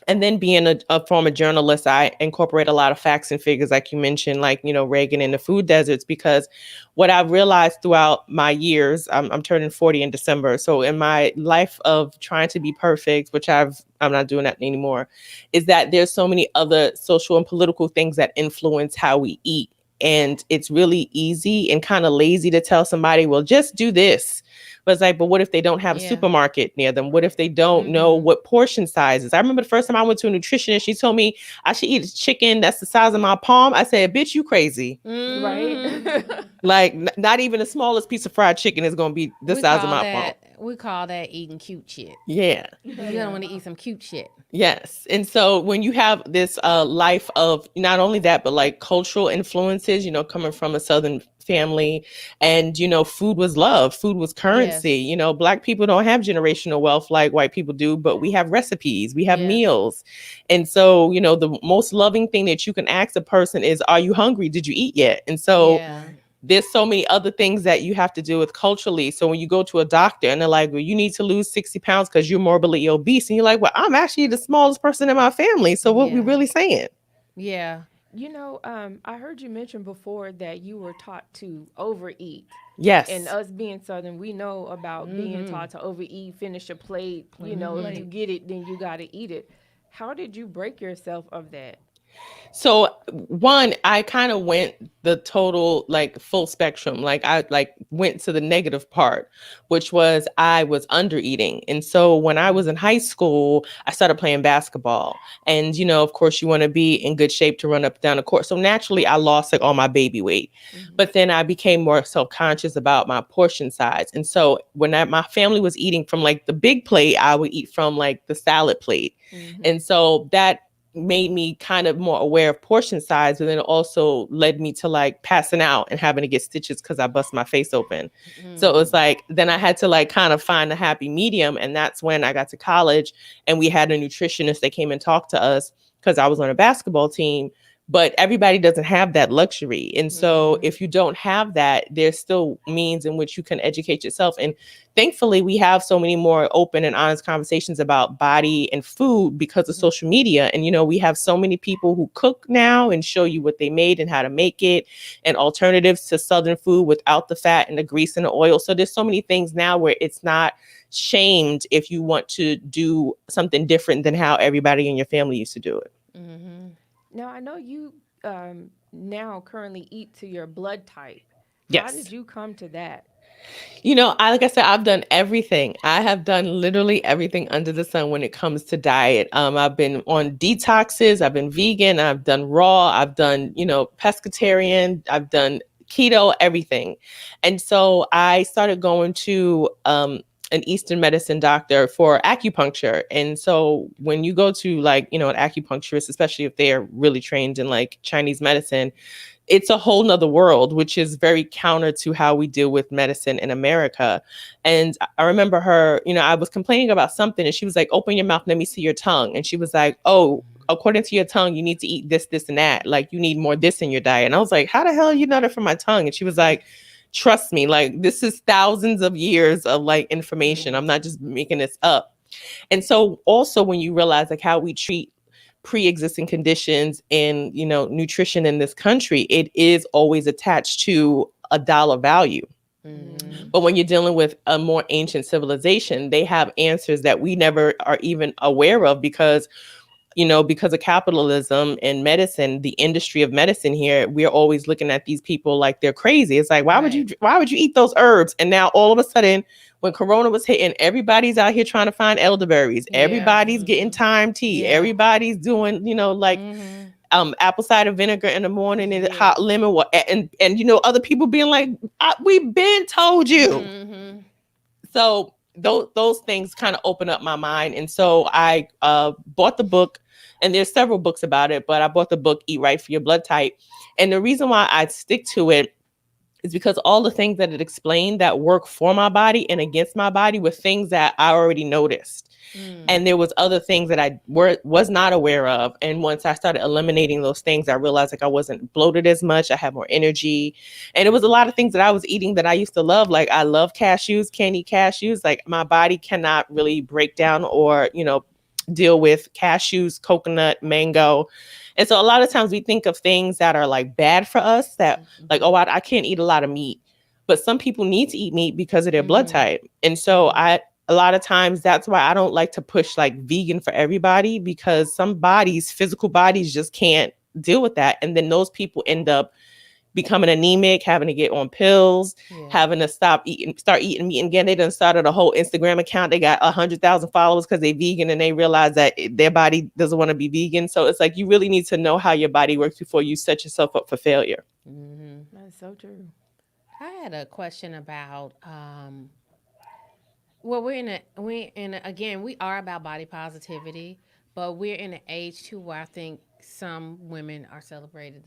And then being a former journalist, I incorporate a lot of facts and figures, like you mentioned, like, Reagan and the food deserts, because what I've realized throughout my years, I'm turning 40 in December. So in my life of trying to be perfect, which I'm not doing that anymore, is that there's so many other social and political things that influence how we eat. And it's really easy and kind of lazy to tell somebody, well, just do this. But it's like, but what if they don't have a supermarket near them? What if they don't know what portion sizes? I remember the first time I went to a nutritionist, she told me I should eat a chicken that's the size of my palm. I said, bitch, you crazy. Right? Like, not even the smallest piece of fried chicken is going to be the size of my palm. We call that eating cute shit. Yeah. You don't want to eat some cute shit. Yes. And so when you have this life of not only that, but like cultural influences, coming from a Southern family, and, food was love, food was currency. Yes. Black people don't have generational wealth like white people do, but we have recipes, we have meals. And so, the most loving thing that you can ask a person is, are you hungry? Did you eat yet? And so there's so many other things that you have to deal with culturally. So when you go to a doctor and they're like, well, you need to lose 60 pounds because you're morbidly obese. And you're like, well, I'm actually the smallest person in my family. So what we really saying? Yeah. I heard you mention before that you were taught to overeat. Yes. And us being Southern, we know about being taught to overeat, finish a plate. If you get it, then you got to eat it. How did you break yourself of that? So one, I kind of went the total like full spectrum. Like I like went to the negative part, which was I was under eating. And so when I was in high school, I started playing basketball. And you know, of course, you want to be in good shape to run up and down the court. So naturally I lost like all my baby weight. But then I became more self-conscious about my portion size. And so when my family was eating from like the big plate, I would eat from like the salad plate. And so that made me kind of more aware of portion size, but then it also led me to like passing out and having to get stitches because I bust my face open. So it was like, then I had to like kind of find a happy medium. And that's when I got to college and we had a nutritionist that came and talked to us because I was on a basketball team. But everybody doesn't have that luxury. And so if you don't have that, there's still means in which you can educate yourself. And thankfully, we have so many more open and honest conversations about body and food because of social media. And, you know, we have so many people who cook now and show you what they made and how to make it and alternatives to Southern food without the fat and the grease and the oil. So there's so many things now where it's not shamed if you want to do something different than how everybody in your family used to do it. Now, I know you now currently eat to your blood type. How Yes. did you come to that? You know, like I said, I've done everything. I have done literally everything under the sun when it comes to diet. I've been on detoxes. I've been vegan. I've done raw. I've done, you know, pescatarian. I've done keto, everything. And so I started going to an Eastern medicine doctor for acupuncture. And so when you go to like, you know, an acupuncturist, especially if they're really trained in like Chinese medicine, it's a whole nother world, which is very counter to how we deal with medicine in America. And I remember her, you know, I was complaining about something and she was like, open your mouth, let me see your tongue. And she was like, oh, according to your tongue, you need to eat this, this, and that. Like you need more this in your diet. And I was like, how the hell you know that from my tongue? And she was like, trust me, like this is thousands of years of like information. I'm not just making this up. And so also when you realize like how we treat pre-existing conditions in, you know, nutrition in this country, it is always attached to a dollar value. But when you're dealing with a more ancient civilization, they have answers that we never are even aware of because, you know, because of capitalism and medicine, the industry of medicine here, we're always looking at these people like they're crazy. It's like, why would you eat those herbs? And now all of a sudden, when Corona was hitting, everybody's out here trying to find elderberries. Everybody's getting thyme tea. Everybody's doing, you know, like apple cider vinegar in the morning and hot lemon water. And you know, other people being like, we've been told you. So those things kind of open up my mind. And so I bought the book, and there's several books about it, but I bought the book, Eat Right for Your Blood Type. And the reason why I stick to it is because all the things that it explained that work for my body and against my body were things that I already noticed. And there was other things that I was not aware of. And once I started eliminating those things, I realized like I wasn't bloated as much. I had more energy. And it was a lot of things that I was eating that I used to love. Like I love cashews, can't eat cashews. Like my body cannot really break down or, you know, deal with cashews, coconut, mango. And so a lot of times we think of things that are like bad for us that like, oh, I can't eat a lot of meat. But some people need to eat meat because of their blood type. And so a lot of times that's why I don't like to push like vegan for everybody, because some bodies, physical bodies, just can't deal with that. And then those people end up becoming anemic, having to get on pills, having to start eating meat again. They done started a whole Instagram account. They got 100,000 followers because they vegan, and they realize that their body doesn't want to be vegan. So it's like you really need to know how your body works before you set yourself up for failure. That's so true. I had a question about well, we are about body positivity, but we're in an age too where I think some women are celebrated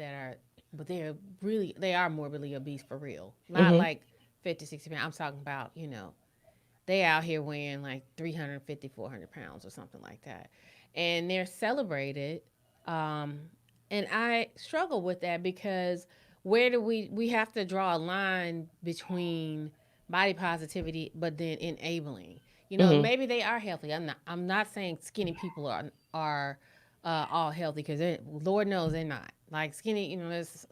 but they are morbidly obese for real. Not like 50, 60 pounds. I'm talking about, you know, they out here weighing like 350, 400 pounds or something like that. And they're celebrated. And I struggle with that because where do we have to draw a line between body positivity, but then enabling. You know, maybe they are healthy. I'm not saying skinny people are all healthy, because Lord knows they're not. Like skinny, you know, there's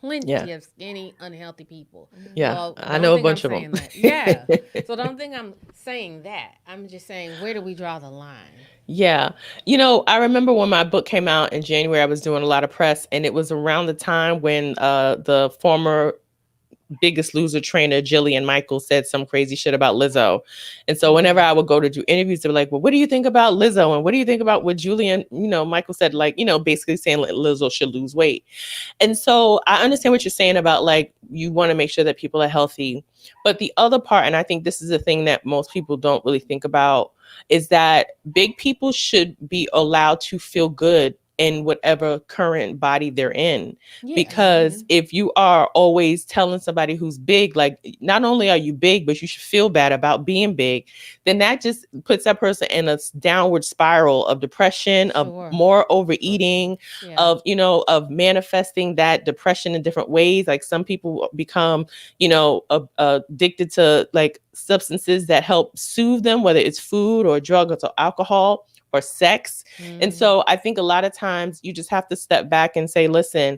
plenty of skinny, unhealthy people. Yeah, So I know a don't think bunch I'm of them. saying that. Yeah. So don't think I'm saying that. I'm just saying, where do we draw the line? Yeah. You know, I remember when my book came out in January, I was doing a lot of press, and it was around the time when the former Biggest Loser trainer Jillian Michaels said some crazy shit about Lizzo. And so whenever I would go to do interviews, they were like, well, what do you think about Lizzo? And what do you think about what Julian, Michael said, like, basically saying like Lizzo should lose weight. And so I understand what you're saying about like, you want to make sure that people are healthy. But the other part, and I think this is the thing that most people don't really think about, is that big people should be allowed to feel good in whatever current body they're in. Yes. Because if you are always telling somebody who's big, like not only are you big, but you should feel bad about being big, then that just puts that person in a downward spiral of depression, of more overeating, of manifesting that depression in different ways. Like some people become, addicted to like substances that help soothe them, whether it's food or drugs or alcohol or sex. And so I think a lot of times you just have to step back and say, listen,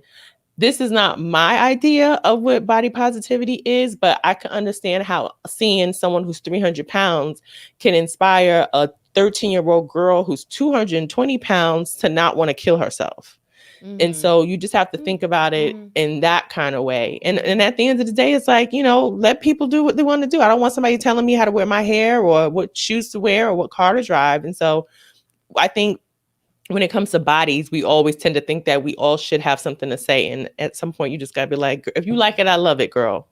this is not my idea of what body positivity is, but I can understand how seeing someone who's 300 pounds can inspire a 13-year-old girl who's 220 pounds to not want to kill herself. And so you just have to think about it in that kind of way. And at the end of the day, it's like, let people do what they want to do. I don't want somebody telling me how to wear my hair or what shoes to wear or what car to drive. And so I think when it comes to bodies, we always tend to think that we all should have something to say. And at some point you just gotta be like, if you like it, I love it, girl.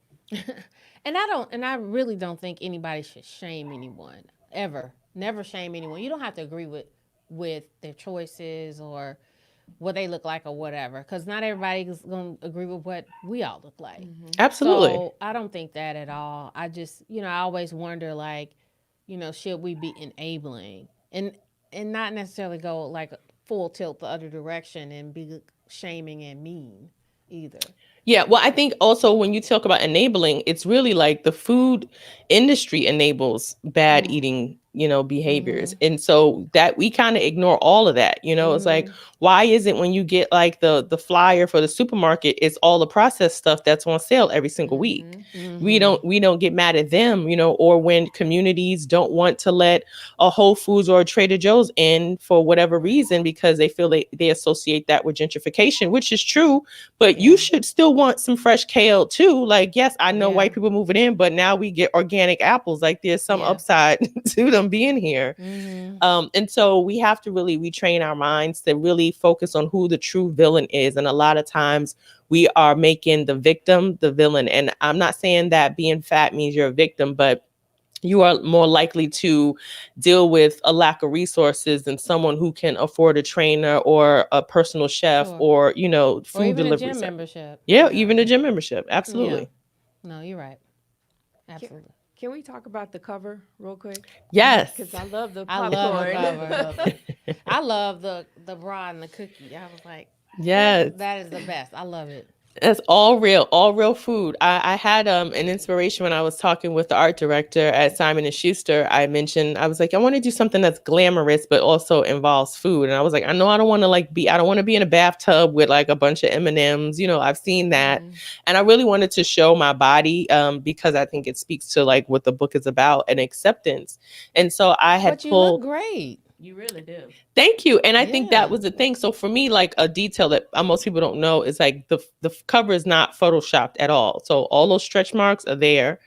And I really don't think anybody should shame anyone ever. Never shame anyone. You don't have to agree with their choices or what they look like or whatever, because not everybody is going to agree with what we all look like. Absolutely. So I don't think that at all. I just, I always wonder, like, should we be enabling and not necessarily go like full tilt the other direction and be shaming and mean either. Yeah, well, I think also when you talk about enabling, it's really like the food industry enables bad eating, behaviors. And so that we kind of ignore all of that, it's like, why is it when you get like the flyer for the supermarket, it's all the processed stuff that's on sale every single week. We don't get mad at them, or when communities don't want to let a Whole Foods or a Trader Joe's in for whatever reason, because they feel they associate that with gentrification, which is true, but you should still want some fresh kale too. Like, yes, I know white people moving in, but now we get organic apples. Like there's some upside to them being here. And so we have to really retrain our minds to really focus on who the true villain is. And a lot of times we are making the victim the villain. And I'm not saying that being fat means you're a victim, but you are more likely to deal with a lack of resources than someone who can afford a trainer or a personal chef or, food or even delivery. A gym membership. Yeah, even a gym membership. Absolutely. Yeah. No, you're right. Absolutely. Can we talk about the cover real quick? Yes. Because I love the popcorn. I love the cover. I love the bra and the cookie. I was like, yes, that is the best. I love it. It's all real food. I had an inspiration when I was talking with the art director at Simon & Schuster. I was like, I want to do something that's glamorous, but also involves food. And I was like, I know I don't want to be in a bathtub with like a bunch of M&Ms. I've seen that. And I really wanted to show my body because I think it speaks to like what the book is about and acceptance. And so I had But you look great. You really do. Thank you. And I think that was the thing. So for me, like a detail that most people don't know is like the cover is not photoshopped at all. So all those stretch marks are there.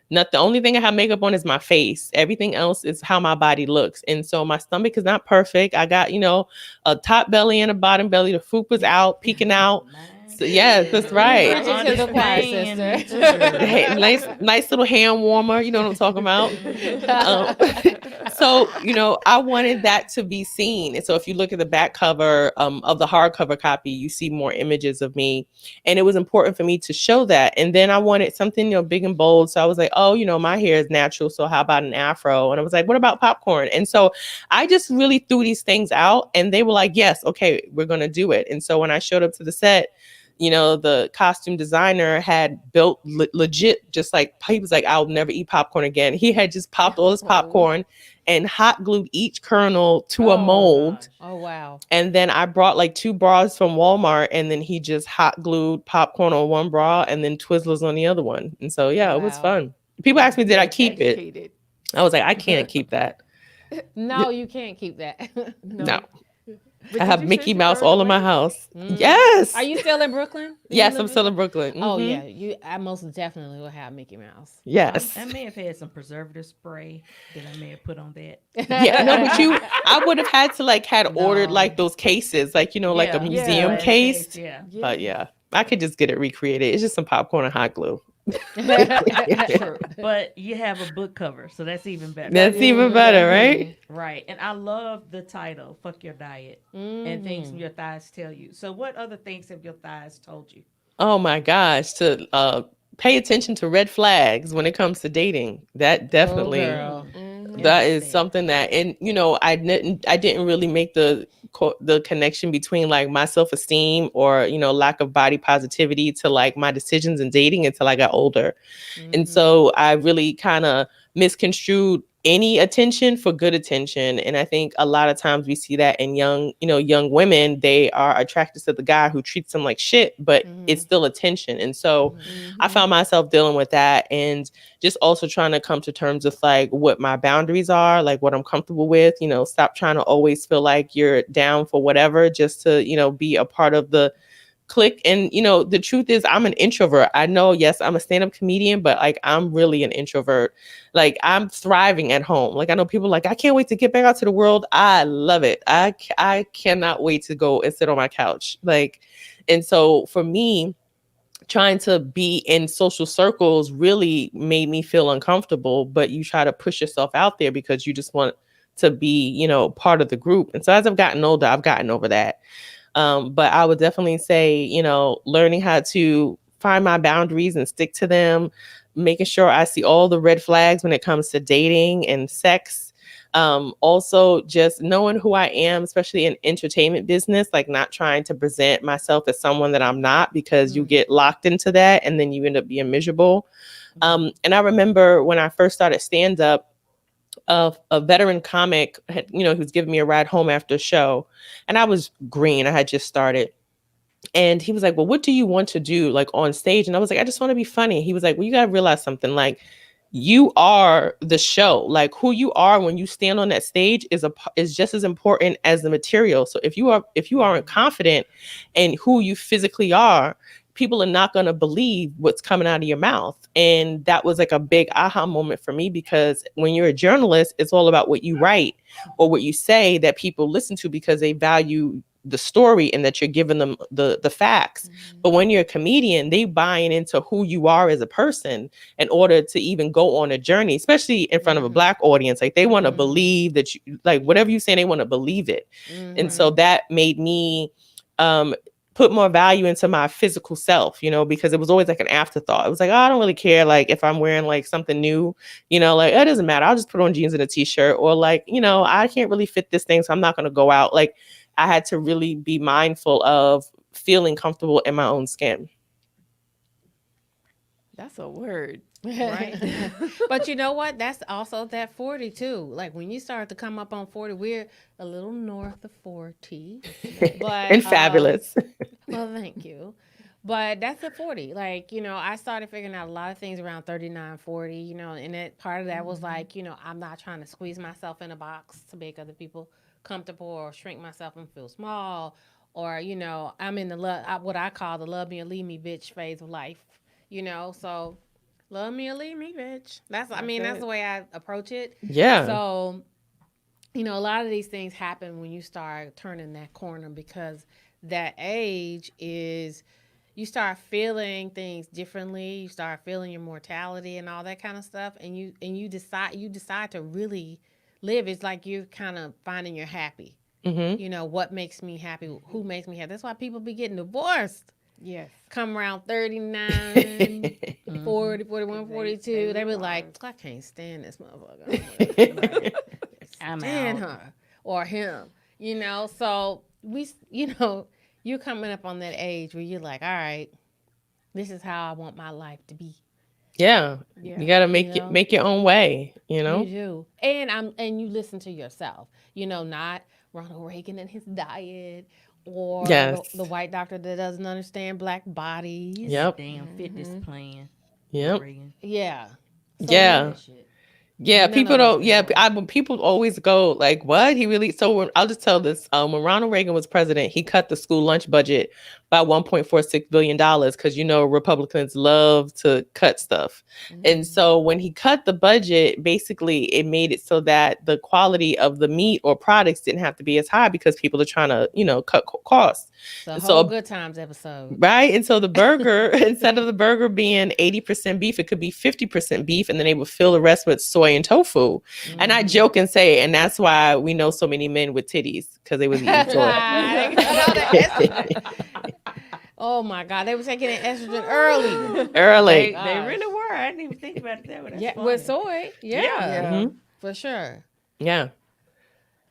Not the only thing I have makeup on is my face. Everything else is how my body looks. And so my stomach is not perfect. I got, a top belly and a bottom belly. The fupa's out, peeking out. So, yes, that's right. Nice little hand warmer. You know what I'm talking about? So, I wanted that to be seen. And so if you look at the back cover of the hardcover copy, you see more images of me. And it was important for me to show that. And then I wanted something, big and bold. So I was like, my hair is natural. So how about an afro? And I was like, what about popcorn? And so I just really threw these things out and they were like, yes, okay, we're going to do it. And so when I showed up to the set, the costume designer had built legit, just like, he was like, I'll never eat popcorn again. He had just popped all his popcorn and hot glued each kernel to a mold. Oh, wow. And then I brought like 2 bras from Walmart, and then he just hot glued popcorn on one bra and then Twizzlers on the other one. And so, yeah, it was fun. People asked me, did I keep it? I was like, I can't keep that. No, you can't keep that. No. I have Mickey Mouse all in my house. Yes. Are you still in Brooklyn? Yes, I'm still in Brooklyn. Oh, yeah. I most definitely will have Mickey Mouse. Yes. I may have had some preservative spray that I may have put on that. Yeah, no, but I would have had to had ordered like those cases, like a museum case. Yeah. But yeah, I could just get it recreated. It's just some popcorn and hot glue. True. But you have a book cover, so that's even better. That's even better, right? Right. And I love the title, Fuck Your Diet, and things your thighs tell you. So what other things have your thighs told you? Oh my gosh, to pay attention to red flags when it comes to dating. That definitely that is something that, and I didn't really make the connection between like my self-esteem or lack of body positivity to like my decisions in dating until I got older. And so I really kind of misconstrued any attention for good attention. And I think a lot of times we see that in young women. They are attracted to the guy who treats them like shit, but it's still attention. And so I found myself dealing with that, and just also trying to come to terms with like what my boundaries are, like what I'm comfortable with. Stop trying to always feel like you're down for whatever just to be a part of the click. And the truth is, I'm an introvert. I know, yes, I'm a stand-up comedian, but like I'm really an introvert. Like I'm thriving at home. Like I know people like, I can't wait to get back out to the world. I love it. I cannot wait to go and sit on my couch. And so for me, trying to be in social circles really made me feel uncomfortable, but you try to push yourself out there because you just want to be, part of the group. And so as I've gotten older, I've gotten over that. But I would definitely say, learning how to find my boundaries and stick to them, making sure I see all the red flags when it comes to dating and sex. Also just knowing who I am, especially in entertainment business, like not trying to present myself as someone that I'm not, because you get locked into that and then you end up being miserable. And I remember when I first started stand-up, a veteran comic had, he was giving me a ride home after a show, and I was green. I had just started. And he was like, well, what do you want to do like on stage? And I was like, I just want to be funny. He was like, well, you got to realize something. Like, you are the show. Like who you are when you stand on that stage is just as important as the material. So if you aren't confident in who you physically are, people are not going to believe what's coming out of your mouth. And that was like a big aha moment for me, because when you're a journalist, it's all about what you write or what you say that people listen to because they value the story and that you're giving them the facts. But when you're a comedian, they buying into who you are as a person in order to even go on a journey, especially in front of a Black audience. Like they want to believe that you, like whatever you say, they want to believe it. And so that made me put more value into my physical self, because it was always like an afterthought. It was like, oh, I don't really care. Like if I'm wearing like something new, like it doesn't matter. I'll just put on jeans and a t-shirt, or like, I can't really fit this thing, so I'm not going to go out. Like I had to really be mindful of feeling comfortable in my own skin. That's a word. Right. But you know what? That's also that 40 too. Like when you start to come up on 40, we're a little north of 40. But and fabulous. Well, thank you. But that's at 40. Like, I started figuring out a lot of things around 39, 40, and that part of that was like, I'm not trying to squeeze myself in a box to make other people comfortable or shrink myself and feel small, or, I'm in the what I call the love me or leave me bitch phase of life, so love me or leave me, bitch. That's the way I approach it. Yeah. So, a lot of these things happen when you start turning that corner, because that age is, you start feeling things differently. You start feeling your mortality and all that kind of stuff. And you decide to really live. It's like you're kind of finding your happy. What makes me happy? Who makes me happy? That's why people be getting divorced. Yes. Come around 39, 40, 41, 42. They be like, I can't stand this motherfucker. I'm stand her or him. So we, you're coming up on that age where you're like, all right, this is how I want my life to be. Yeah. Yeah. You got to You know? make your own way, You do. And you listen to yourself. Not Ronald Reagan and his diet or Yes. the white doctor that doesn't understand black bodies. Yep. Damn fitness plan. Yep. Reagan. Yeah. So Yeah. That shit. Yeah, None people of us don't. Yeah, know. when people always go like, "What he really?" So I'll just tell this: when Ronald Reagan was president, he cut the school lunch budget by $1.46 billion because Republicans love to cut stuff, and so when he cut the budget, basically it made it so that the quality of the meat or products didn't have to be as high because people are trying to cut costs. It's a So whole Good Times episode. right. And so the burger, instead of the burger being 80% beef, it could be 50% beef. And then they would fill the rest with soy and tofu. And I joke and say, and that's why we know so many men with titties, because they was eating soy. Oh my God. They were taking an estrogen early. Early. They really were. I didn't even think about it that way. That's Yeah, funny. with soy. Yeah. Mhm. For sure. Yeah.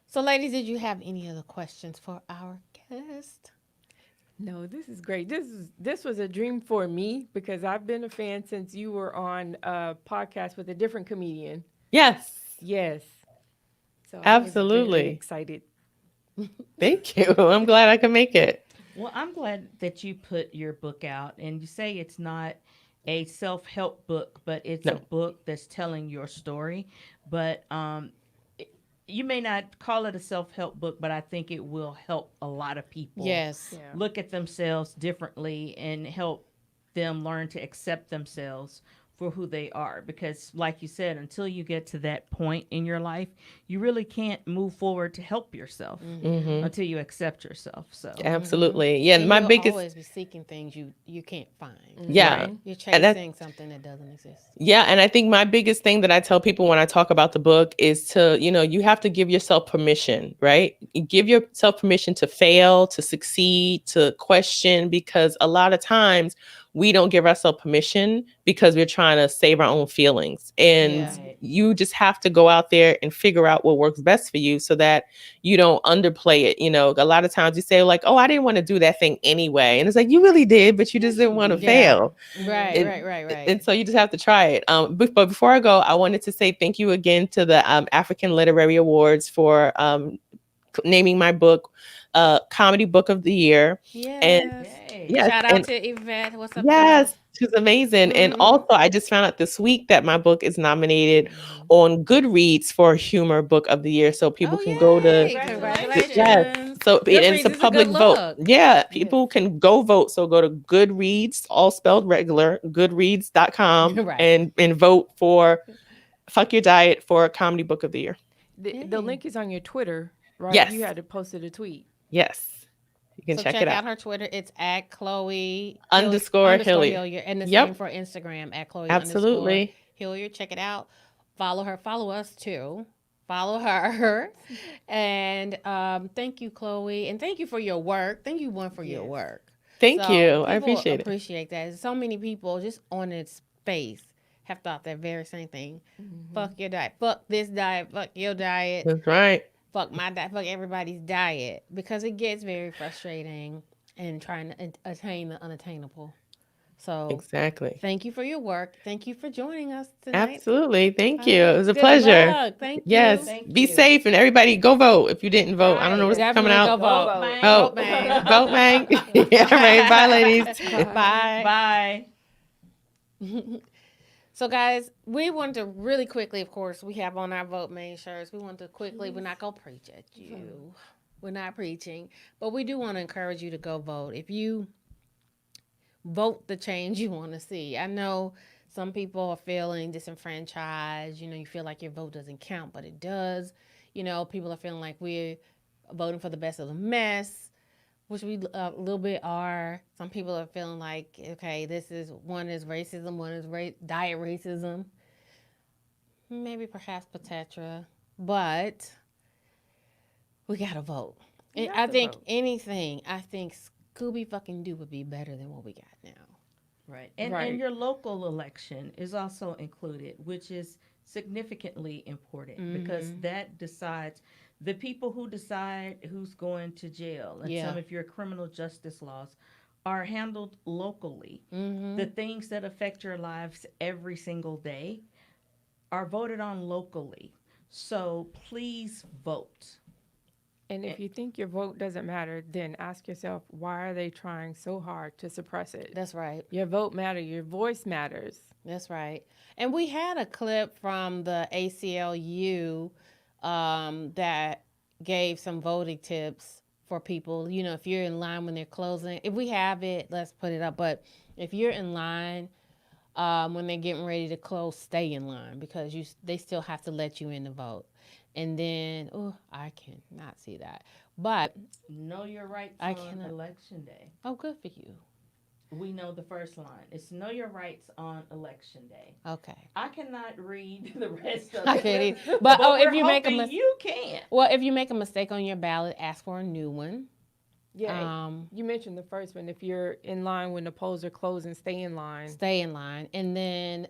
So, ladies, did you have any other questions for our guest? No, this is great. This was a dream for me because I've been a fan since you were on a podcast with a different comedian. Yes. Yes. So Absolutely. I was very excited. Thank you. I'm glad I could make it. Well, I'm glad that you put your book out, and you say it's not a self-help book, but it's a book that's telling your story. But you may not call it a self-help book, but I think it will help a lot of people Yes. Yeah. look at themselves differently and help them learn to accept themselves for who they are. Because like you said, until you get to that point in your life, you really can't move forward to help yourself until you accept yourself. So Absolutely. Yeah. And My you'll biggest. always be seeking things you can't find. Yeah. You're And that- chasing something that doesn't exist. Yeah, and I think my biggest thing that I tell people when I talk about the book is to, you have to give yourself permission, right? You give yourself permission to fail, to succeed, to question, because a lot of times we don't give ourselves permission because we're trying to save our own feelings. And Yeah. you just have to go out there and figure out what works best for you so that you don't underplay it. A lot of times you say like, oh, I didn't want to do that thing anyway. And it's like, you really did, but you just didn't want to Yeah. fail. Right, And- right. And so you just have to try it. But before I go, I wanted to say thank you again to the African Literary Awards for naming my book Comedy Book of the Year. Yes. And yes, Shout out and- to Yvette. What's up? yes, she's amazing. And also, I just found out this week that my book is nominated on Goodreads for Humor Book of the Year. So people can go to Congratulations. yes. So and Goodreads it's a is a public good vote. look. Yeah, people can go vote. So go to Goodreads, all spelled regular, goodreads.com Right. and vote for Fuck Your Diet for Comedy Book of the Year. The link is on your Twitter, right? Yes. You had to post it a tweet. Yes. You can So check it out. her Twitter. It's at Chloe _Hilliard. Hilliard. And the Yep. same for Instagram at Chloe Absolutely. Hilliard. Check it out. Follow her. Follow us too. Follow her. And thank you, Chloe. And thank you for your work. Thank you, one, for your work. Thank So you. I people appreciate it. appreciate that. So many people just on its face have thought that very same thing. Fuck your diet. Fuck this diet. Fuck your diet. That's right. Fuck my diet. Fuck everybody's diet. Because it gets very frustrating and trying to attain the unattainable. So Exactly. thank you for your work. Thank you for joining us tonight. Absolutely. Thank All you. right. It was a Good pleasure. luck. Thank Yes. you. Thank Be you. safe and everybody go vote if you didn't vote. I don't know what's coming Definitely out. go vote. man. Oh, Vote, man. vote, man. Yeah, right. Bye, ladies. Bye. Bye. So, guys, we want to really quickly, of course, we have on our Vote Main shirts. We want to quickly, we're not going to preach at you. We're not preaching. But we do want to encourage you to go vote. If you vote the change you want to see. I know some people are feeling disenfranchised. You feel like your vote doesn't count, but it does. People are feeling like we're voting for the best of the mess, which we a little bit are. Some people are feeling like, okay, one is racism, one is diet racism. Maybe perhaps Patetra, but we gotta vote. And I think anything, Scooby fucking Doo would be better than what we got now. Right. And your local election is also included, which is significantly important because that decides the people who decide who's going to jail and some of your criminal justice laws are handled locally. The things that affect your lives every single day are voted on locally. So please vote. And if you think your vote doesn't matter, then ask yourself, why are they trying so hard to suppress it? That's right. Your vote matters. Your voice matters. That's right. And we had a clip from the ACLU that gave some voting tips for people. You know, if you're in line when they're closing, if we have it, let's put it up. But if you're in line when they're getting ready to close, stay in line because they still have to let you in to vote. And then, I cannot see that. But know your rights I on cannot. election day. Oh, good for you. We know the first line. It's know your rights on election day. Okay. I cannot read the rest of I it. can't either. But if you make you can. Well, if you make a mistake on your ballot, ask for a new one. Yeah. You mentioned the first one. If you're in line when the polls are closing, stay in line. Stay in line. And then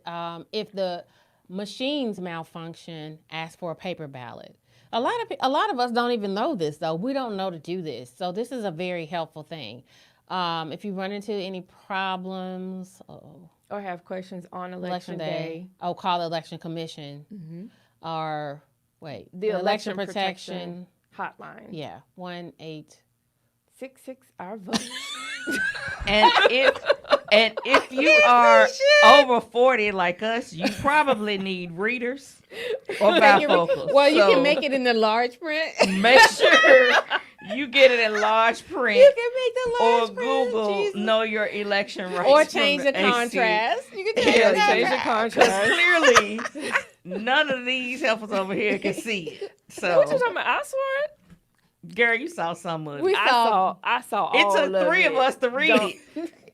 if the machines malfunction, ask for a paper ballot. A lot of us don't even know this, though. We don't know to do this. So this is a very helpful thing. If you run into any problems or have questions on election day, call the election commission or the election protection hotline. Yeah, 1-866 our vote. And if you are over 40 like us, you probably need readers or bifocals. Well, you can make it in the large print. Make sure you get it in large print. You can make the large or print. Google know your election rights. Or change the contrast. You can change the contrast. Clearly, none of these helpers over here can see it. So what you talking about? I saw it. Girl, you saw some of it. I saw all it took of three it. of us to read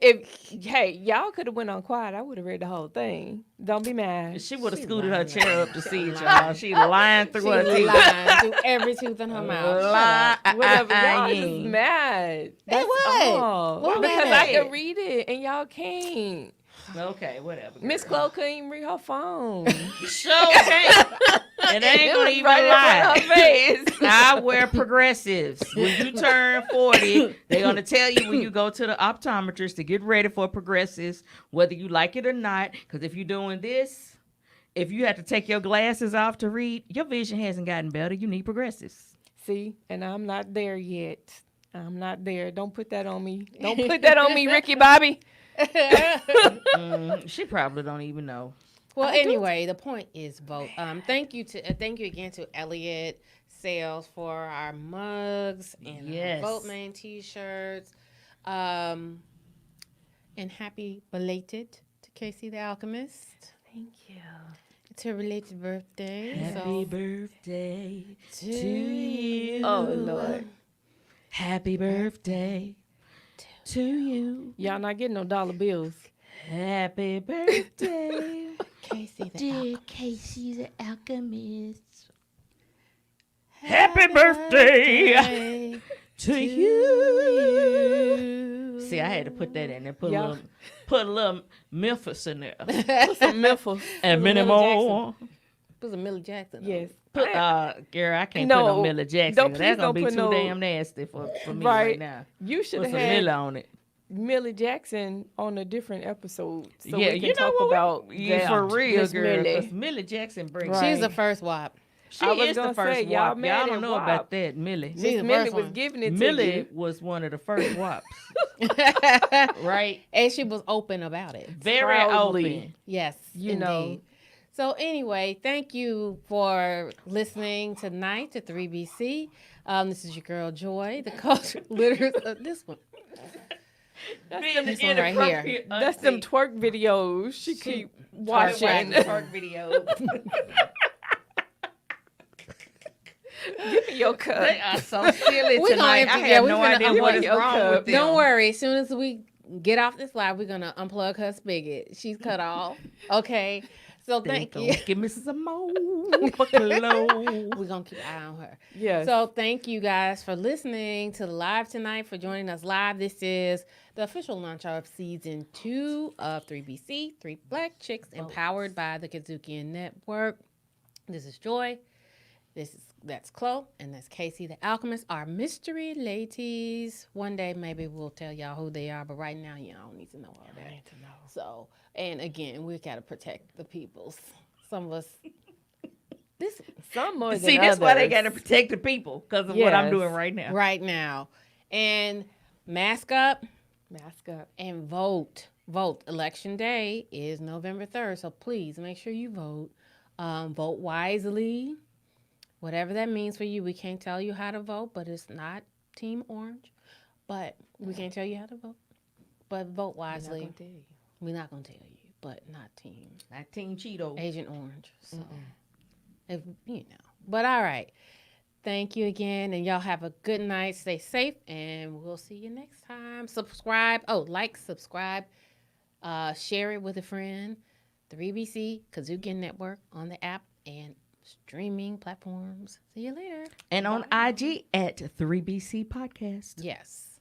it. Hey, y'all could have went on quiet. I would have read the whole thing. Don't be mad. She would have scooted her chair up to see it, y'all. She lying through her teeth. Lying through every tooth in her mouth. Whatever. Y'all just mad. That's all. What because mad? I could read it and y'all can't. Okay, whatever. Miss Chloe couldn't even read her phone. Sure can't. It ain't gonna even lie. Her face. I wear progressives. When you turn 40, they're gonna tell you when you go to the optometrist to get ready for progressives, whether you like it or not. Because if you're doing this, if you have to take your glasses off to read, your vision hasn't gotten better. You need progressives. See, and I'm not there yet. I'm not there. Don't put that on me. Don't put that on me, Ricky Bobby. She probably don't even know. Well, anyway, the point is vote. Thank you again to Elliot Sales for our mugs and our Vote Main T-shirts. And happy belated to Casey the Alchemist. Thank you. It's her related birthday. Happy birthday to you. Oh Lord. Happy birthday to you. Y'all not getting no dollar bills. Happy birthday, Casey the Alchemist. Happy birthday to you. See, I had to put that in there. Put a little Memphis in there. Put some Memphis. And many more. Put some Millie Jackson. Yes. Put girl, I can't put no Millie Jackson. That's gonna be too damn nasty for me right now. You should put have some had Millie on it. Millie Jackson on a different episode, so yeah, we can talk about for real, Miss girl. Millie. Millie Jackson brings. She's the first WAP. She is the first WAP. Y'all don't know about that, Millie. Miss Millie was giving it to you. Millie was one of the first WAPs. Right? And she was open about it. Very open. Yes, you know. So anyway, thank you for listening tonight to 3BC. This is your girl Joy, the culture literate of this one. This one right here. That's them twerk videos she keep watching. Twerk videos. Give me your cup. They are so silly tonight. I have no idea what is wrong with them. Don't worry. As soon as we get off this live, we're going to unplug her spigot. She's cut off. Okay. So thank you. Give me some more. We're going to keep an eye on her. Yes. So thank you guys for listening to the live tonight, for joining us live. This is the official launch of season 2 of 3BC, 3 Black Chicks, empowered by the Kudzukian Network. This is Joy. That's Chloe, and that's Casey the Alchemist, our mystery ladies. One day maybe we'll tell y'all who they are, but right now y'all don't need to know all that. need to know. So, and again, we gotta protect the peoples. Some of us. Some more See, than that's why they others. got to protect the people because of what I'm Yes. doing right now. Right now, and mask up Mask up. and vote. Vote. Election day is November 3rd, so please make sure you vote. Vote wisely. Whatever that means for you. We can't tell you how to vote, but it's not Team Orange. But we can't tell you how to vote. But vote wisely. We're not going to tell you, but not Team. Not Team Cheeto. Agent Orange. So, if you know. But all right. Thank you again, and y'all have a good night. Stay safe, and we'll see you next time. Subscribe. Oh, like, subscribe, share it with a friend. 3BC Kudzukian Network on the app and streaming platforms. See you later. And on IG at 3BC Podcast. Yes.